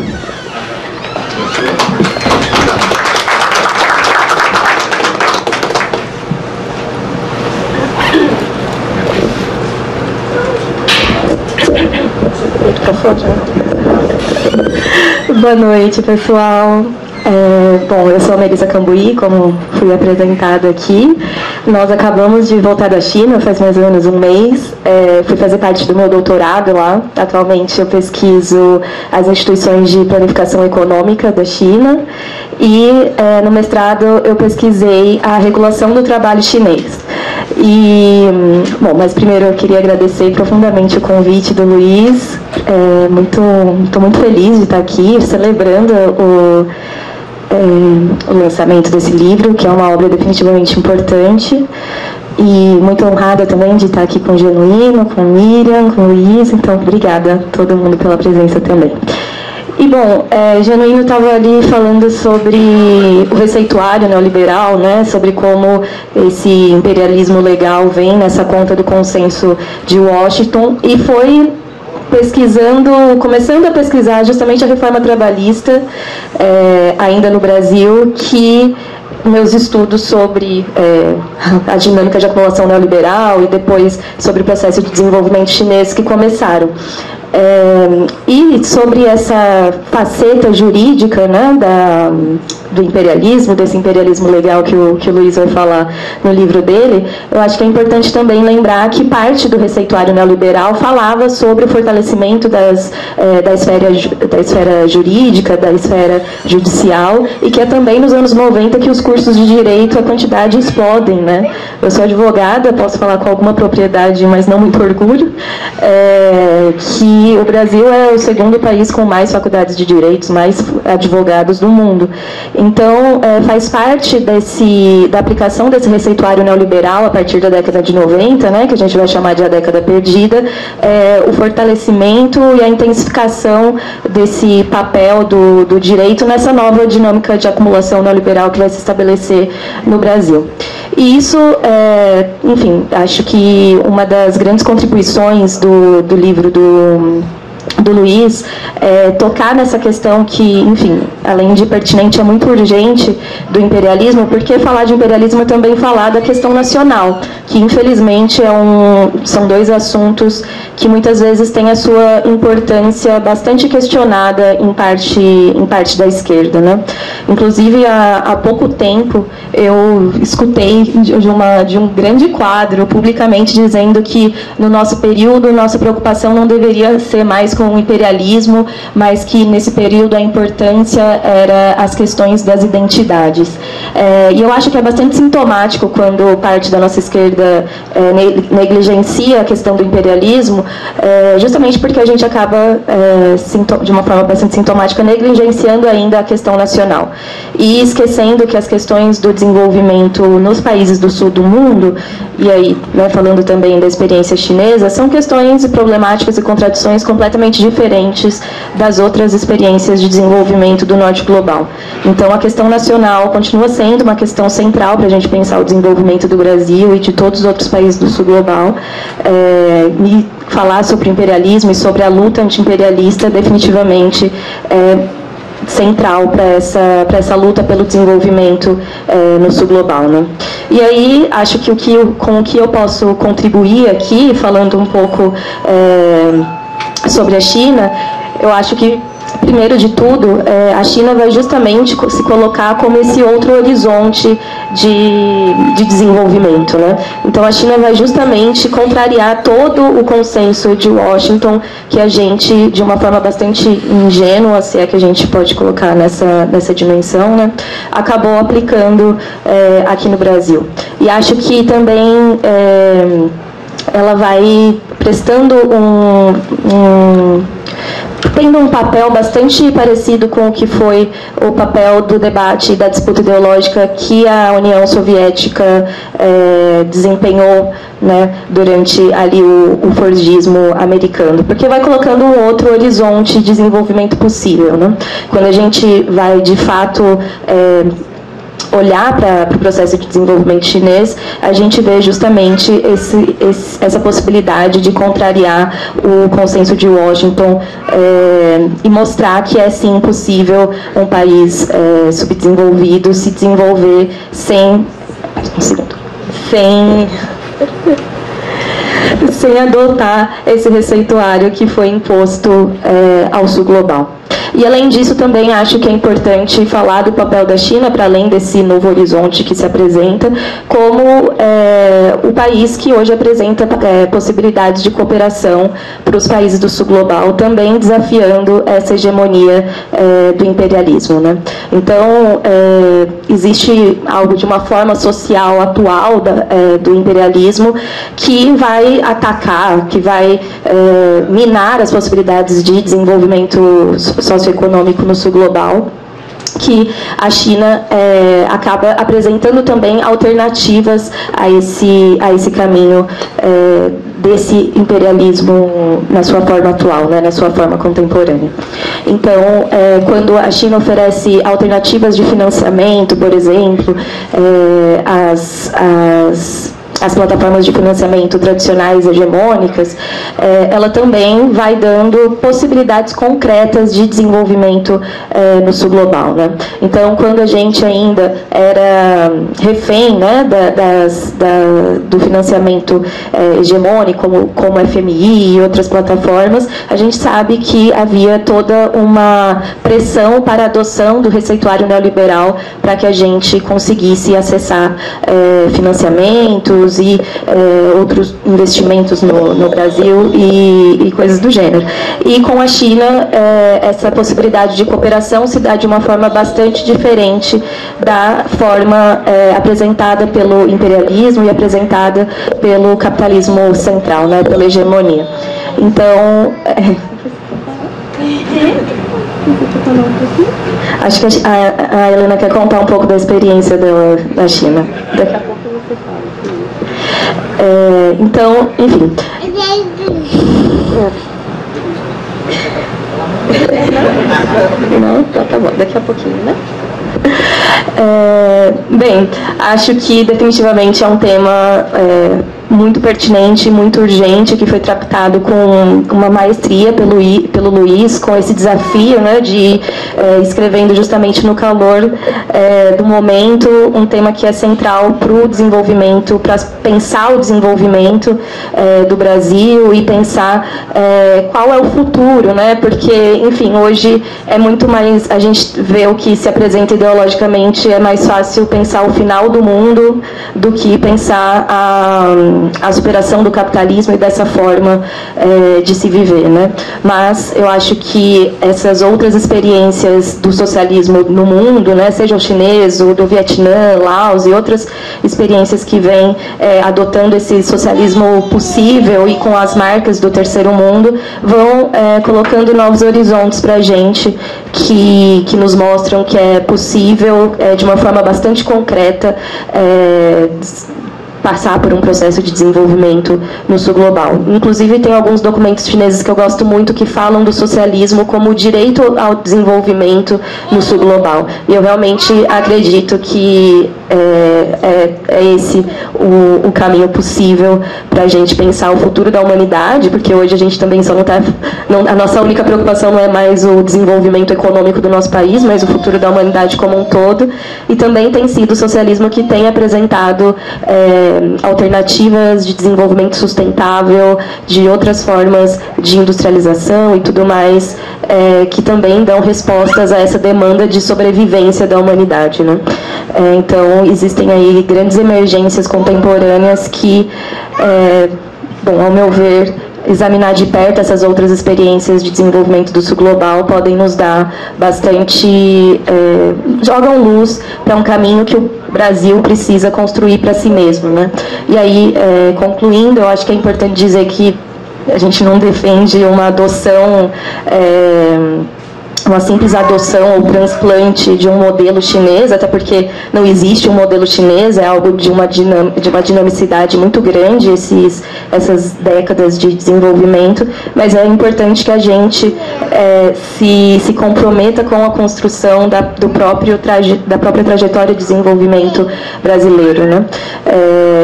Boa noite, pessoal. Bom, eu sou a Melissa Cambuí, como fui apresentada aqui. Nós acabamos de voltar da China, faz mais ou menos um mês. Fui fazer parte do meu doutorado lá. Atualmente eu pesquiso as instituições de planificação econômica da China. E no mestrado eu pesquisei a regulação do trabalho chinês. Bom, mas primeiro eu queria agradecer profundamente o convite do Luiz. Estou muito feliz de estar aqui celebrando o lançamento desse livro, que é uma obra definitivamente importante. E muito honrada também de estar aqui com o Genuíno, com o Miriam, com o Luiz. Então, obrigada a todo mundo pela presença também. E, bom, Genuíno estava ali falando sobre o receituário neoliberal, né, sobre como esse imperialismo legal vem nessa conta do consenso de Washington, e foi começando a pesquisar justamente a reforma trabalhista, ainda no Brasil, que meus estudos sobre a dinâmica de acumulação neoliberal e depois sobre o processo de desenvolvimento chinês que começaram. E sobre essa faceta jurídica, né, do imperialismo, desse imperialismo legal que o Luiz vai falar no livro dele, eu acho que é importante também lembrar que parte do receituário neoliberal falava sobre o fortalecimento da esfera jurídica, da esfera judicial, e que é também nos anos 90 que os cursos de direito, a quantidade explodem, né? Eu sou advogada, posso falar com alguma propriedade, mas não muito orgulho, que o Brasil é o segundo país com mais faculdades de direitos, mais advogados do mundo. Então, faz parte da aplicação desse receituário neoliberal a partir da década de 90, né, que a gente vai chamar de a década perdida, o fortalecimento e a intensificação desse papel do direito nessa nova dinâmica de acumulação neoliberal que vai se estabelecer no Brasil. E isso, enfim, acho que uma das grandes contribuições do livro do Luiz tocar nessa questão que, enfim, além de pertinente, é muito urgente do imperialismo, porque falar de imperialismo é também falar da questão nacional, que infelizmente são dois assuntos que muitas vezes têm a sua importância bastante questionada em parte da esquerda, né? Inclusive, há pouco tempo, eu escutei de um grande quadro publicamente dizendo que no nosso período, nossa preocupação não deveria ser mais com o imperialismo, mas que nesse período a importância era as questões das identidades. E eu acho que é bastante sintomático quando parte da nossa esquerda negligencia a questão do imperialismo, justamente porque a gente acaba, de uma forma bastante sintomática, negligenciando ainda a questão nacional. E esquecendo que as questões do desenvolvimento nos países do sul do mundo, e aí, né, falando também da experiência chinesa, são questões problemáticas e contradições completamente diferentes das outras experiências de desenvolvimento do norte global. Então, a questão nacional continua sendo uma questão central para a gente pensar o desenvolvimento do Brasil e de todos os outros países do sul global. E falar sobre o imperialismo e sobre a luta anti-imperialista definitivamente central para essa luta pelo desenvolvimento no sul global, né? E aí, acho que com o que eu posso contribuir aqui, falando um pouco sobre a China, eu acho que, primeiro de tudo, a China vai justamente se colocar como esse outro horizonte de desenvolvimento, né? Então, a China vai justamente contrariar todo o consenso de Washington que a gente, de uma forma bastante ingênua, se é que a gente pode colocar nessa dimensão, né, acabou aplicando aqui no Brasil. E acho que também ela vai prestando tendo um papel bastante parecido com o que foi o papel do debate e da disputa ideológica que a União Soviética desempenhou, né, durante ali o Fordismo americano, porque vai colocando um outro horizonte de desenvolvimento possível, né? Quando a gente vai, de fato, olhar para o processo de desenvolvimento chinês, a gente vê justamente essa possibilidade de contrariar o consenso de Washington e mostrar que é sim possível um país subdesenvolvido se desenvolver sem adotar esse receituário que foi imposto ao sul global. E, além disso, também acho que é importante falar do papel da China, para além desse novo horizonte que se apresenta, como o país que hoje apresenta possibilidades de cooperação para os países do sul global, também desafiando essa hegemonia do imperialismo, né? Então, existe algo de uma forma social atual do imperialismo que vai atacar, que vai minar as possibilidades de desenvolvimento socioeconômico no sul global, que a China acaba apresentando também alternativas a esse caminho desse imperialismo na sua forma atual, né, na sua forma contemporânea. Então, quando a China oferece alternativas de financiamento, por exemplo, as plataformas de financiamento tradicionais hegemônicas, ela também vai dando possibilidades concretas de desenvolvimento no sul global, né? Então, quando a gente ainda era refém, né, do financiamento hegemônico, como o FMI e outras plataformas, a gente sabe que havia toda uma pressão para a adoção do receituário neoliberal para que a gente conseguisse acessar financiamentos e outros investimentos no Brasil e coisas do gênero. E com a China, essa possibilidade de cooperação se dá de uma forma bastante diferente da forma apresentada pelo imperialismo e apresentada pelo capitalismo central, né, pela hegemonia. Então, acho que a Helena quer contar um pouco da experiência dela da China. Daqui a pouco você fala. Então, enfim. Não, tá bom, daqui a pouquinho, né? Bem, acho que definitivamente é um tema muito pertinente, muito urgente, que foi tratado com uma maestria pelo Luiz, com esse desafio, né, de escrevendo justamente no calor do momento, um tema que é central para o desenvolvimento, para pensar o desenvolvimento do Brasil e pensar qual é o futuro, né, porque, enfim, hoje é muito mais, a gente vê o que se apresenta ideologicamente, é mais fácil pensar o final do mundo do que pensar a superação do capitalismo e dessa forma de se viver, né? Mas eu acho que essas outras experiências do socialismo no mundo, né, seja o chinês, o do Vietnã, Laos e outras experiências que vêm adotando esse socialismo possível e com as marcas do terceiro mundo, vão colocando novos horizontes para a gente que nos mostram que é possível, de uma forma bastante concreta, passar por um processo de desenvolvimento no sul global. Inclusive, tem alguns documentos chineses que eu gosto muito que falam do socialismo como direito ao desenvolvimento no sul global. E eu realmente acredito que é esse o caminho possível para a gente pensar o futuro da humanidade, porque hoje a gente também só não está... A nossa única preocupação não é mais o desenvolvimento econômico do nosso país, mas o futuro da humanidade como um todo. E também tem sido o socialismo que tem apresentado alternativas de desenvolvimento sustentável, de outras formas de industrialização e tudo mais, que também dão respostas a essa demanda de sobrevivência da humanidade, né? Então, existem aí grandes emergências contemporâneas que, bom, ao meu ver, examinar de perto essas outras experiências de desenvolvimento do sul global podem nos dar bastante... jogam luz para um caminho que o Brasil precisa construir para si mesmo, né? E aí, concluindo, eu acho que é importante dizer que a gente não defende uma adoção... uma simples adoção ou transplante de um modelo chinês, até porque não existe um modelo chinês, é algo de uma dinamicidade muito grande, essas décadas de desenvolvimento, mas é importante que a gente se comprometa com a construção da própria trajetória de desenvolvimento brasileiro, né?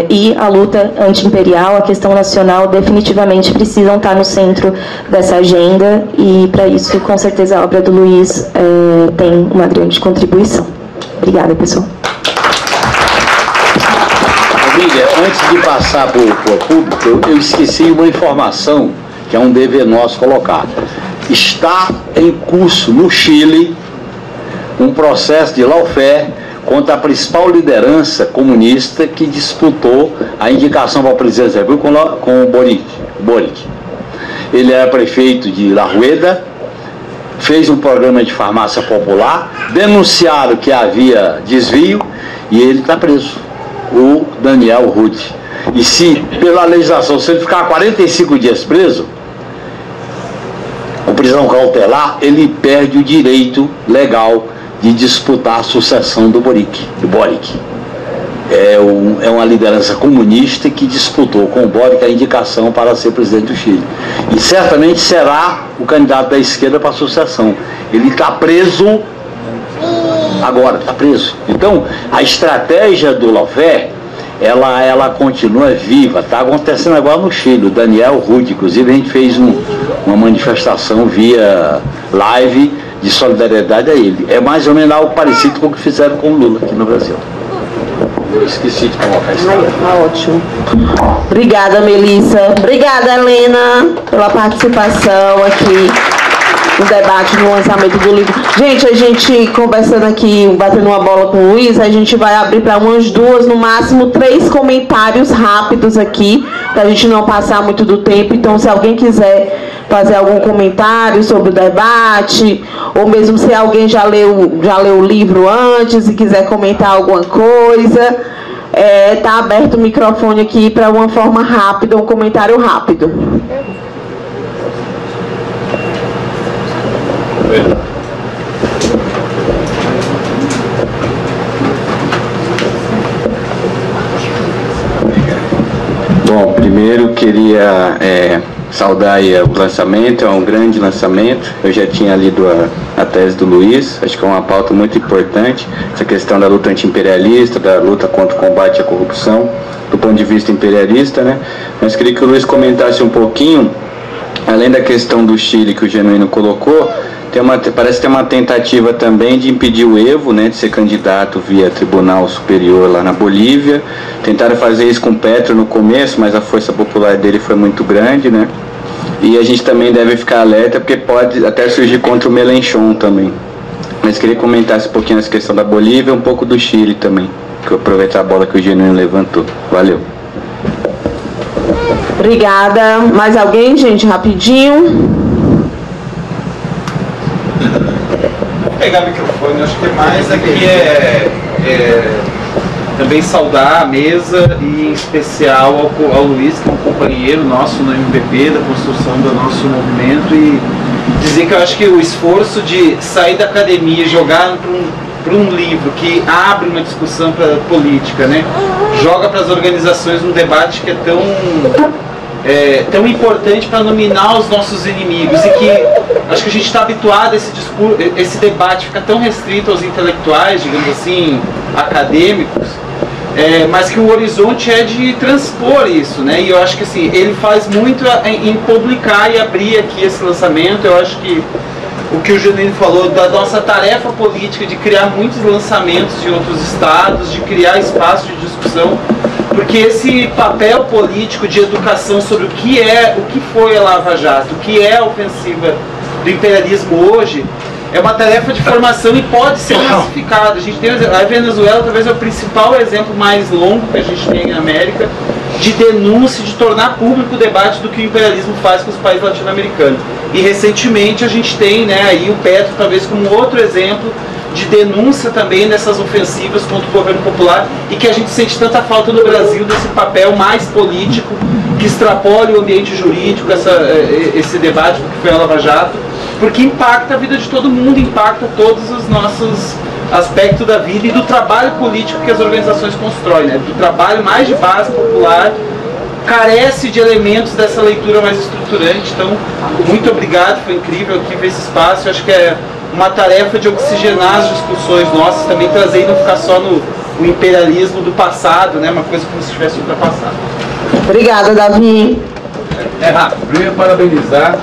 E a luta anti-imperial, a questão nacional, definitivamente precisam estar no centro dessa agenda, e para isso, com certeza, a obra do Luiz tem uma grande contribuição. Obrigada, pessoal. Família, antes de passar para o público, eu esqueci uma informação que é um dever nosso colocar. Está em curso no Chile um processo de lawfare contra a principal liderança comunista que disputou a indicação para a presidência da República com o Boric. Ele era prefeito de La Rueda, fez um programa de farmácia popular, denunciaram que havia desvio e ele está preso, o Daniel Rude. E se, pela legislação, se ele ficar 45 dias preso, com prisão cautelar, ele perde o direito legal de disputar a sucessão do Boric. É uma liderança comunista que disputou com o Boric a indicação para ser presidente do Chile. E certamente será o candidato da esquerda para a sucessão. Ele está preso agora, está preso. Então, a estratégia do lawfare, ela continua viva. Está acontecendo agora no Chile. O Daniel Rude, inclusive, a gente fez uma manifestação via live de solidariedade a ele. É mais ou menos algo parecido com o que fizeram com o Lula aqui no Brasil. Eu esqueci de colocar isso. Ótimo. Obrigada, Melissa. Obrigada, Helena, pela participação aqui no debate, no lançamento do livro. Gente, a gente conversando aqui, batendo uma bola com o Luiz, a gente vai abrir para umas 2, no máximo 3 comentários rápidos aqui, para a gente não passar muito do tempo. Então, se alguém quiser fazer algum comentário sobre o debate, ou mesmo se alguém já leu o livro antes e quiser comentar alguma coisa, está aberto o microfone aqui para uma forma rápida, um comentário rápido. Bom, primeiro queria saudar aí o lançamento, é um grande lançamento. Eu já tinha lido a tese do Luiz, acho que é uma pauta muito importante, essa questão da luta anti-imperialista, da luta contra o combate à corrupção, do ponto de vista imperialista, né? Mas queria que o Luiz comentasse um pouquinho, além da questão do Chile que o Genuíno colocou, parece ter uma tentativa também de impedir o Evo, né, de ser candidato via Tribunal Superior lá na Bolívia. Tentaram fazer isso com o Petro no começo, mas a força popular dele foi muito grande, né? E a gente também deve ficar alerta, porque pode até surgir contra o Melenchon também. Mas queria comentar um pouquinho essa questão da Bolívia e um pouco do Chile também, que eu aproveitar a bola que o Genuíno levantou. Valeu. Obrigada. Mais alguém, gente? Rapidinho. Vou pegar o microfone, acho que é mais aqui também saudar a mesa e em especial ao Luiz, que é um companheiro nosso no MPP, da construção do nosso movimento, e dizer que eu acho que o esforço de sair da academia e jogar para um livro que abre uma discussão política, né, joga para as organizações um debate que é tão importante para nominar os nossos inimigos, e que acho que a gente está habituado a esse debate fica tão restrito aos intelectuais, digamos assim, acadêmicos, mas que o horizonte é de transpor isso, né? E eu acho que assim, ele faz muito em publicar e abrir aqui esse lançamento. Eu acho que o que o Janine falou da nossa tarefa política de criar muitos lançamentos de outros estados, de criar espaço de discussão, porque esse papel político de educação sobre o que foi a Lava Jato, o que é a ofensiva do imperialismo hoje, é uma tarefa de formação e pode ser massificada. A gente tem a Venezuela, talvez é o principal exemplo mais longo que a gente tem na América de denúncia, de tornar público o debate do que o imperialismo faz com os países latino-americanos. E recentemente a gente tem, né, aí o Petro talvez como outro exemplo de denúncia também dessas ofensivas contra o governo popular, e que a gente sente tanta falta no Brasil desse papel mais político que extrapole o ambiente jurídico, esse debate do que foi a Lava Jato, porque impacta a vida de todo mundo, impacta todos os nossos aspectos da vida e do trabalho político que as organizações constroem, né? Do trabalho mais de base popular, carece de elementos dessa leitura mais estruturante. Então, muito obrigado, foi incrível aqui ver esse espaço. Eu acho que é uma tarefa de oxigenar as discussões nossas, também trazer e não ficar só no imperialismo do passado, né? Uma coisa como se estivesse ultrapassado. Obrigada, Davi. Rápido. Primeiro, parabenizar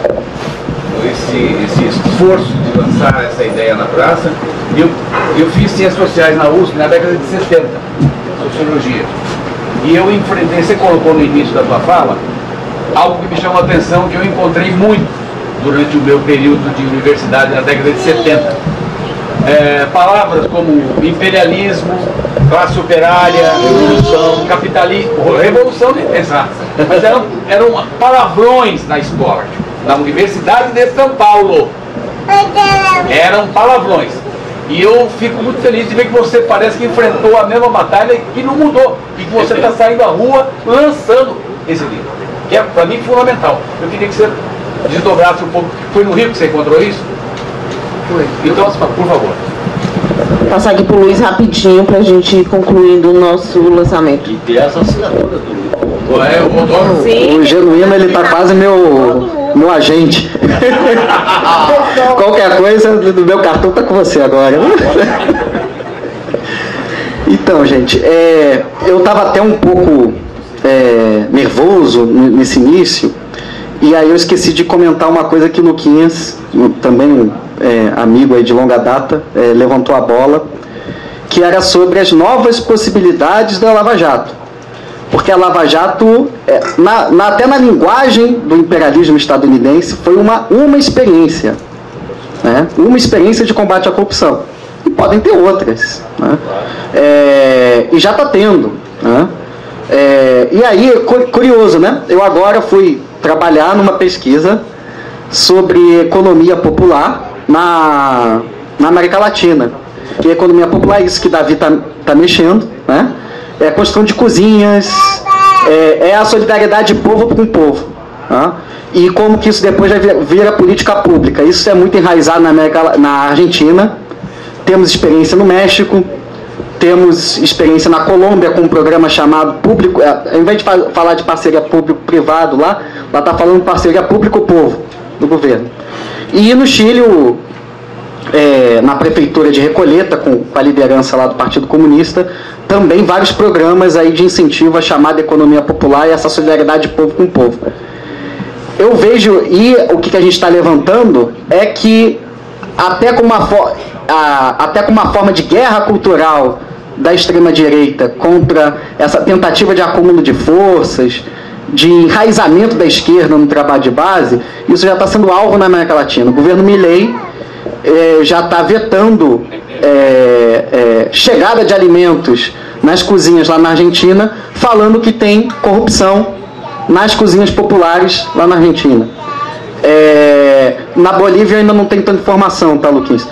esse esforço de lançar essa ideia na praça. Eu fiz ciências sociais na USP na década de 70, sociologia. E eu enfrentei, você colocou no início da tua fala, algo que me chamou a atenção, que eu encontrei muito durante o meu período de universidade na década de 70. Palavras como imperialismo, classe operária, revolução, capitalismo, revolução nem pensar, mas eram palavrões na escola, na Universidade de São Paulo. Eram palavrões. E eu fico muito feliz de ver que você parece que enfrentou a mesma batalha e que não mudou, e que você está saindo à rua lançando esse livro, que é para mim fundamental. Eu queria que você desdobrasse um pouco. Foi no Rio que você encontrou isso? Foi. Então, por favor. Vou passar aqui para o Luiz rapidinho para a gente ir concluindo o nosso lançamento. E ter essa assinatura do livro. Sim. O Genuíno, ele tá quase meu agente. Qualquer coisa do meu cartão tá com você agora. Então, gente, eu tava até um pouco nervoso nesse início, e aí eu esqueci de comentar uma coisa que o Luquinhas, também amigo aí de longa data, levantou a bola, que era sobre as novas possibilidades da Lava Jato. Porque a Lava Jato, até na linguagem do imperialismo estadunidense, foi uma experiência. Né? Uma experiência de combate à corrupção. E podem ter outras. Né? E já está tendo. Né? E aí, curioso, né? Eu agora fui trabalhar numa pesquisa sobre economia popular na América Latina. E a economia popular é isso que Davi está mexendo, né? É a construção de cozinhas, é a solidariedade de povo com povo. Tá? E como que isso depois já vira política pública. Isso é muito enraizado na Argentina. Temos experiência no México, temos experiência na Colômbia com um programa chamado Público... Ao invés de falar de parceria público-privado lá está falando parceria público-povo do governo. E no Chile, na prefeitura de Recoleta, com a liderança lá do Partido Comunista, também vários programas aí de incentivo à chamada economia popular e essa solidariedade de povo com povo. Eu vejo, e o que a gente está levantando, é que até com uma forma de guerra cultural da extrema-direita contra essa tentativa de acúmulo de forças, de enraizamento da esquerda no trabalho de base, isso já está sendo alvo na América Latina. O governo Milei já está vetando chegada de alimentos nas cozinhas lá na Argentina, falando que tem corrupção nas cozinhas populares lá na Argentina. Na Bolívia ainda não tem tanta informação, tá, Luquinhas?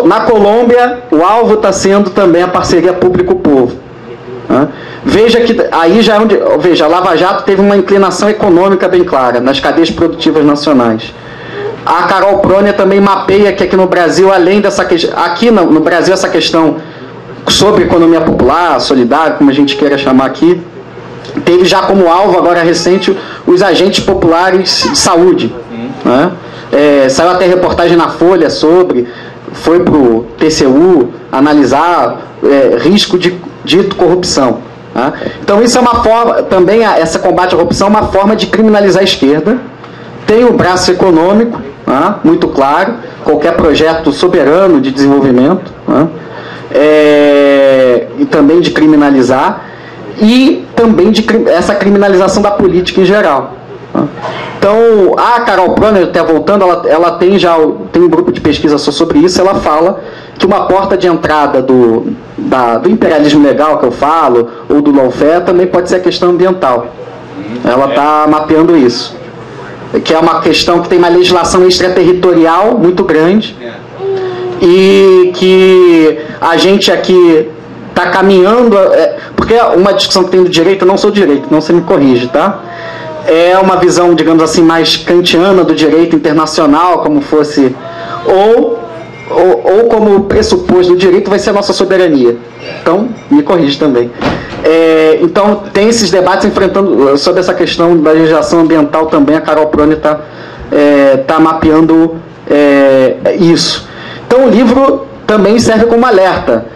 Na Colômbia, o alvo está sendo também a parceria público-povo. Né? Veja que aí já é onde... Veja, a Lava Jato teve uma inclinação econômica bem clara nas cadeias produtivas nacionais. A Carol Proner também mapeia que aqui no Brasil, além dessa questão, aqui no Brasil, essa questão sobre economia popular, solidária, como a gente queira chamar aqui, teve já como alvo, agora recente, os agentes populares de saúde. Né? Saiu até reportagem na Folha sobre, foi para o TCU analisar risco de dito corrupção. Né? Então isso é uma forma, também essa combate à corrupção é uma forma de criminalizar a esquerda. Tem o braço econômico, né? Muito claro, qualquer projeto soberano de desenvolvimento, né? E também de criminalizar, e também de essa criminalização da política em geral. Então, a Carol Proner, até voltando, ela tem um grupo de pesquisa só sobre isso. Ela fala que uma porta de entrada do imperialismo legal que eu falo, ou do lawfare, também pode ser a questão ambiental. Ela está mapeando isso, que é uma questão que tem uma legislação extraterritorial muito grande, e que a gente aqui está caminhando, porque uma discussão que tem do direito, eu não sou direito, não se me corrige, tá? É uma visão, digamos assim, mais kantiana do direito internacional, como fosse, ou como pressuposto do direito vai ser a nossa soberania. Então, me corrige também. Então, tem esses debates enfrentando sobre essa questão da legislação ambiental também. A Carol Proner tá mapeando isso. Então, o livro também serve como alerta.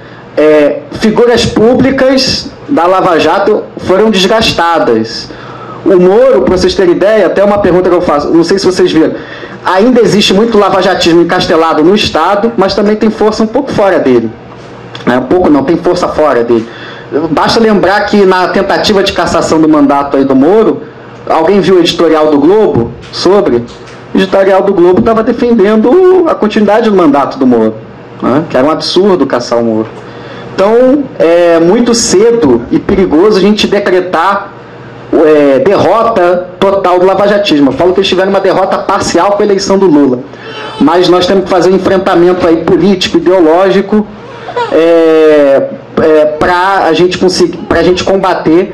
Figuras públicas da Lava Jato foram desgastadas. O Moro, para vocês terem ideia, até uma pergunta que eu faço, não sei se vocês viram, ainda existe muito lavajatismo encastelado no Estado, mas também tem força um pouco fora dele. Um pouco não, tem força fora dele. Basta lembrar que na tentativa de cassação do mandato aí do Moro, alguém viu o editorial do Globo sobre? O editorial do Globo estava defendendo a continuidade do mandato do Moro, né? Que era um absurdo caçar o Moro. Então, é muito cedo e perigoso a gente decretar derrota total do lavajatismo. Eu falo que eles tiveram uma derrota parcial com a eleição do Lula, mas nós temos que fazer um enfrentamento aí político, ideológico, para a gente conseguir, para a gente combater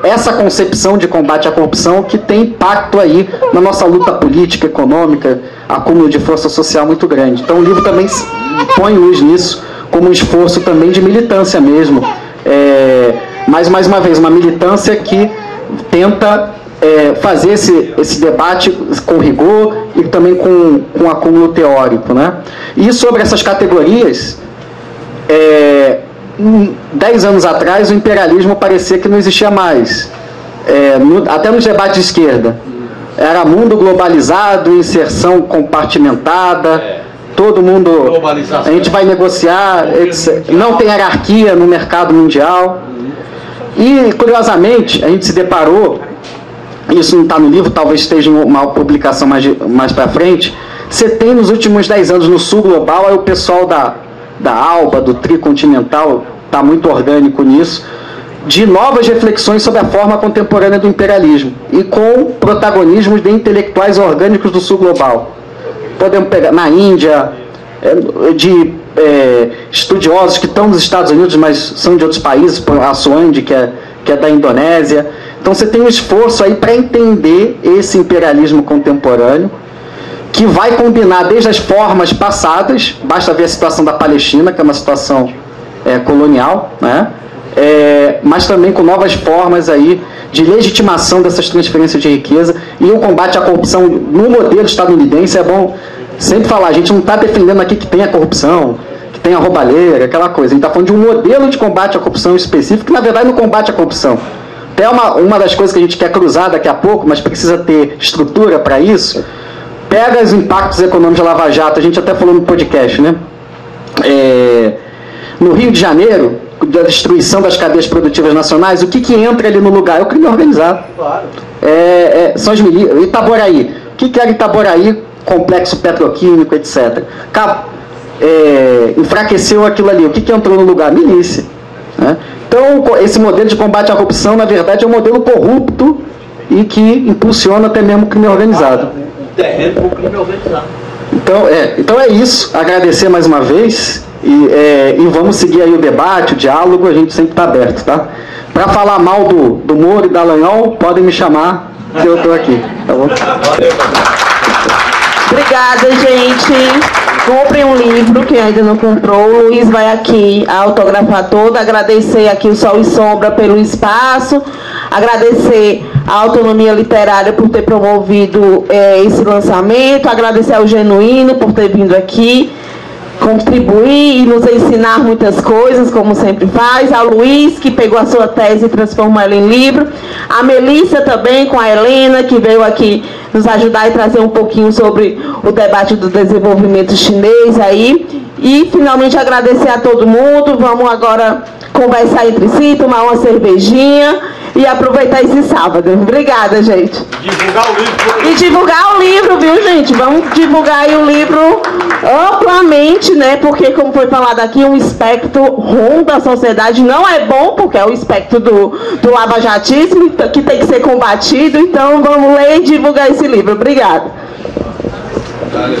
essa concepção de combate à corrupção, que tem impacto aí na nossa luta política, econômica, acúmulo de força social muito grande. Então o livro também põe luz nisso, como um esforço também de militância mesmo. Mas, mais uma vez, uma militância que tenta fazer esse debate com rigor e também com acúmulo teórico, né? E sobre essas categorias, 10 anos atrás o imperialismo parecia que não existia mais. Até nos debates de esquerda. Era mundo globalizado, inserção compartimentada, todo mundo... A gente vai negociar, etc. Não tem hierarquia no mercado mundial. E, curiosamente, a gente se deparou, isso não está no livro, talvez esteja em uma publicação mais para frente, você tem nos últimos 10 anos no sul global, aí o pessoal da ALBA, do Tricontinental, está muito orgânico nisso, de novas reflexões sobre a forma contemporânea do imperialismo, e com protagonismos de intelectuais orgânicos do sul global. Podemos pegar na Índia, de estudiosos que estão nos Estados Unidos, mas são de outros países, a Suande, que é da Indonésia. Então você tem um esforço aí para entender esse imperialismo contemporâneo, que vai combinar desde as formas passadas, basta ver a situação da Palestina, que é uma situação colonial, né? Mas também com novas formas aí de legitimação dessas transferências de riqueza, e o combate à corrupção no modelo estadunidense. É bom sempre falar, a gente não está defendendo aqui que tenha corrupção, que tenha roubalheira, aquela coisa. A gente está falando de um modelo de combate à corrupção específico, que na verdade não combate a corrupção. Até uma das coisas que a gente quer cruzar daqui a pouco, mas precisa ter estrutura para isso, pega os impactos econômicos da Lava Jato, a gente até falou no podcast, né? No Rio de Janeiro, da destruição das cadeias produtivas nacionais, o que entra ali no lugar? É o crime organizado. Claro. São as milícias. Itaboraí. O que era Itaboraí? Complexo petroquímico, etc. Enfraqueceu aquilo ali. O que entrou no lugar? Milícia. Né? Então, esse modelo de combate à corrupção, na verdade, é um modelo corrupto e que impulsiona até mesmo o crime organizado. Terreno para o crime organizado. Então é isso. Agradecer mais uma vez e vamos seguir aí o debate, o diálogo. A gente sempre está aberto, tá? Para falar mal do Moro e da Dallagnol, podem me chamar, que eu estou aqui. Tá bom? Obrigada, gente. Comprem um livro, quem ainda não comprou. O Luiz vai aqui autografar todo. Agradecer aqui o Sol e Sombra pelo espaço. Agradecer a Autonomia Literária por ter promovido esse lançamento. Agradecer ao Genuíno por ter vindo aqui contribuir e nos ensinar muitas coisas, como sempre faz. Ao Luiz, que pegou a sua tese e transformou ela em livro. A Melissa também, com a Helena, que veio aqui nos ajudar e trazer um pouquinho sobre o debate do desenvolvimento chinês aí. E, finalmente, agradecer a todo mundo. Vamos agora conversar entre si, tomar uma cervejinha e aproveitar esse sábado. Obrigada, gente. Divulgar o livro. E divulgar o livro, viu, gente? Vamos divulgar aí o livro amplamente, né? Porque, como foi falado aqui, um espectro ruim da sociedade não é bom, porque é o espectro do lavajatismo, que tem que ser combatido. Então, vamos ler e divulgar esse livro. Obrigada. Valeu.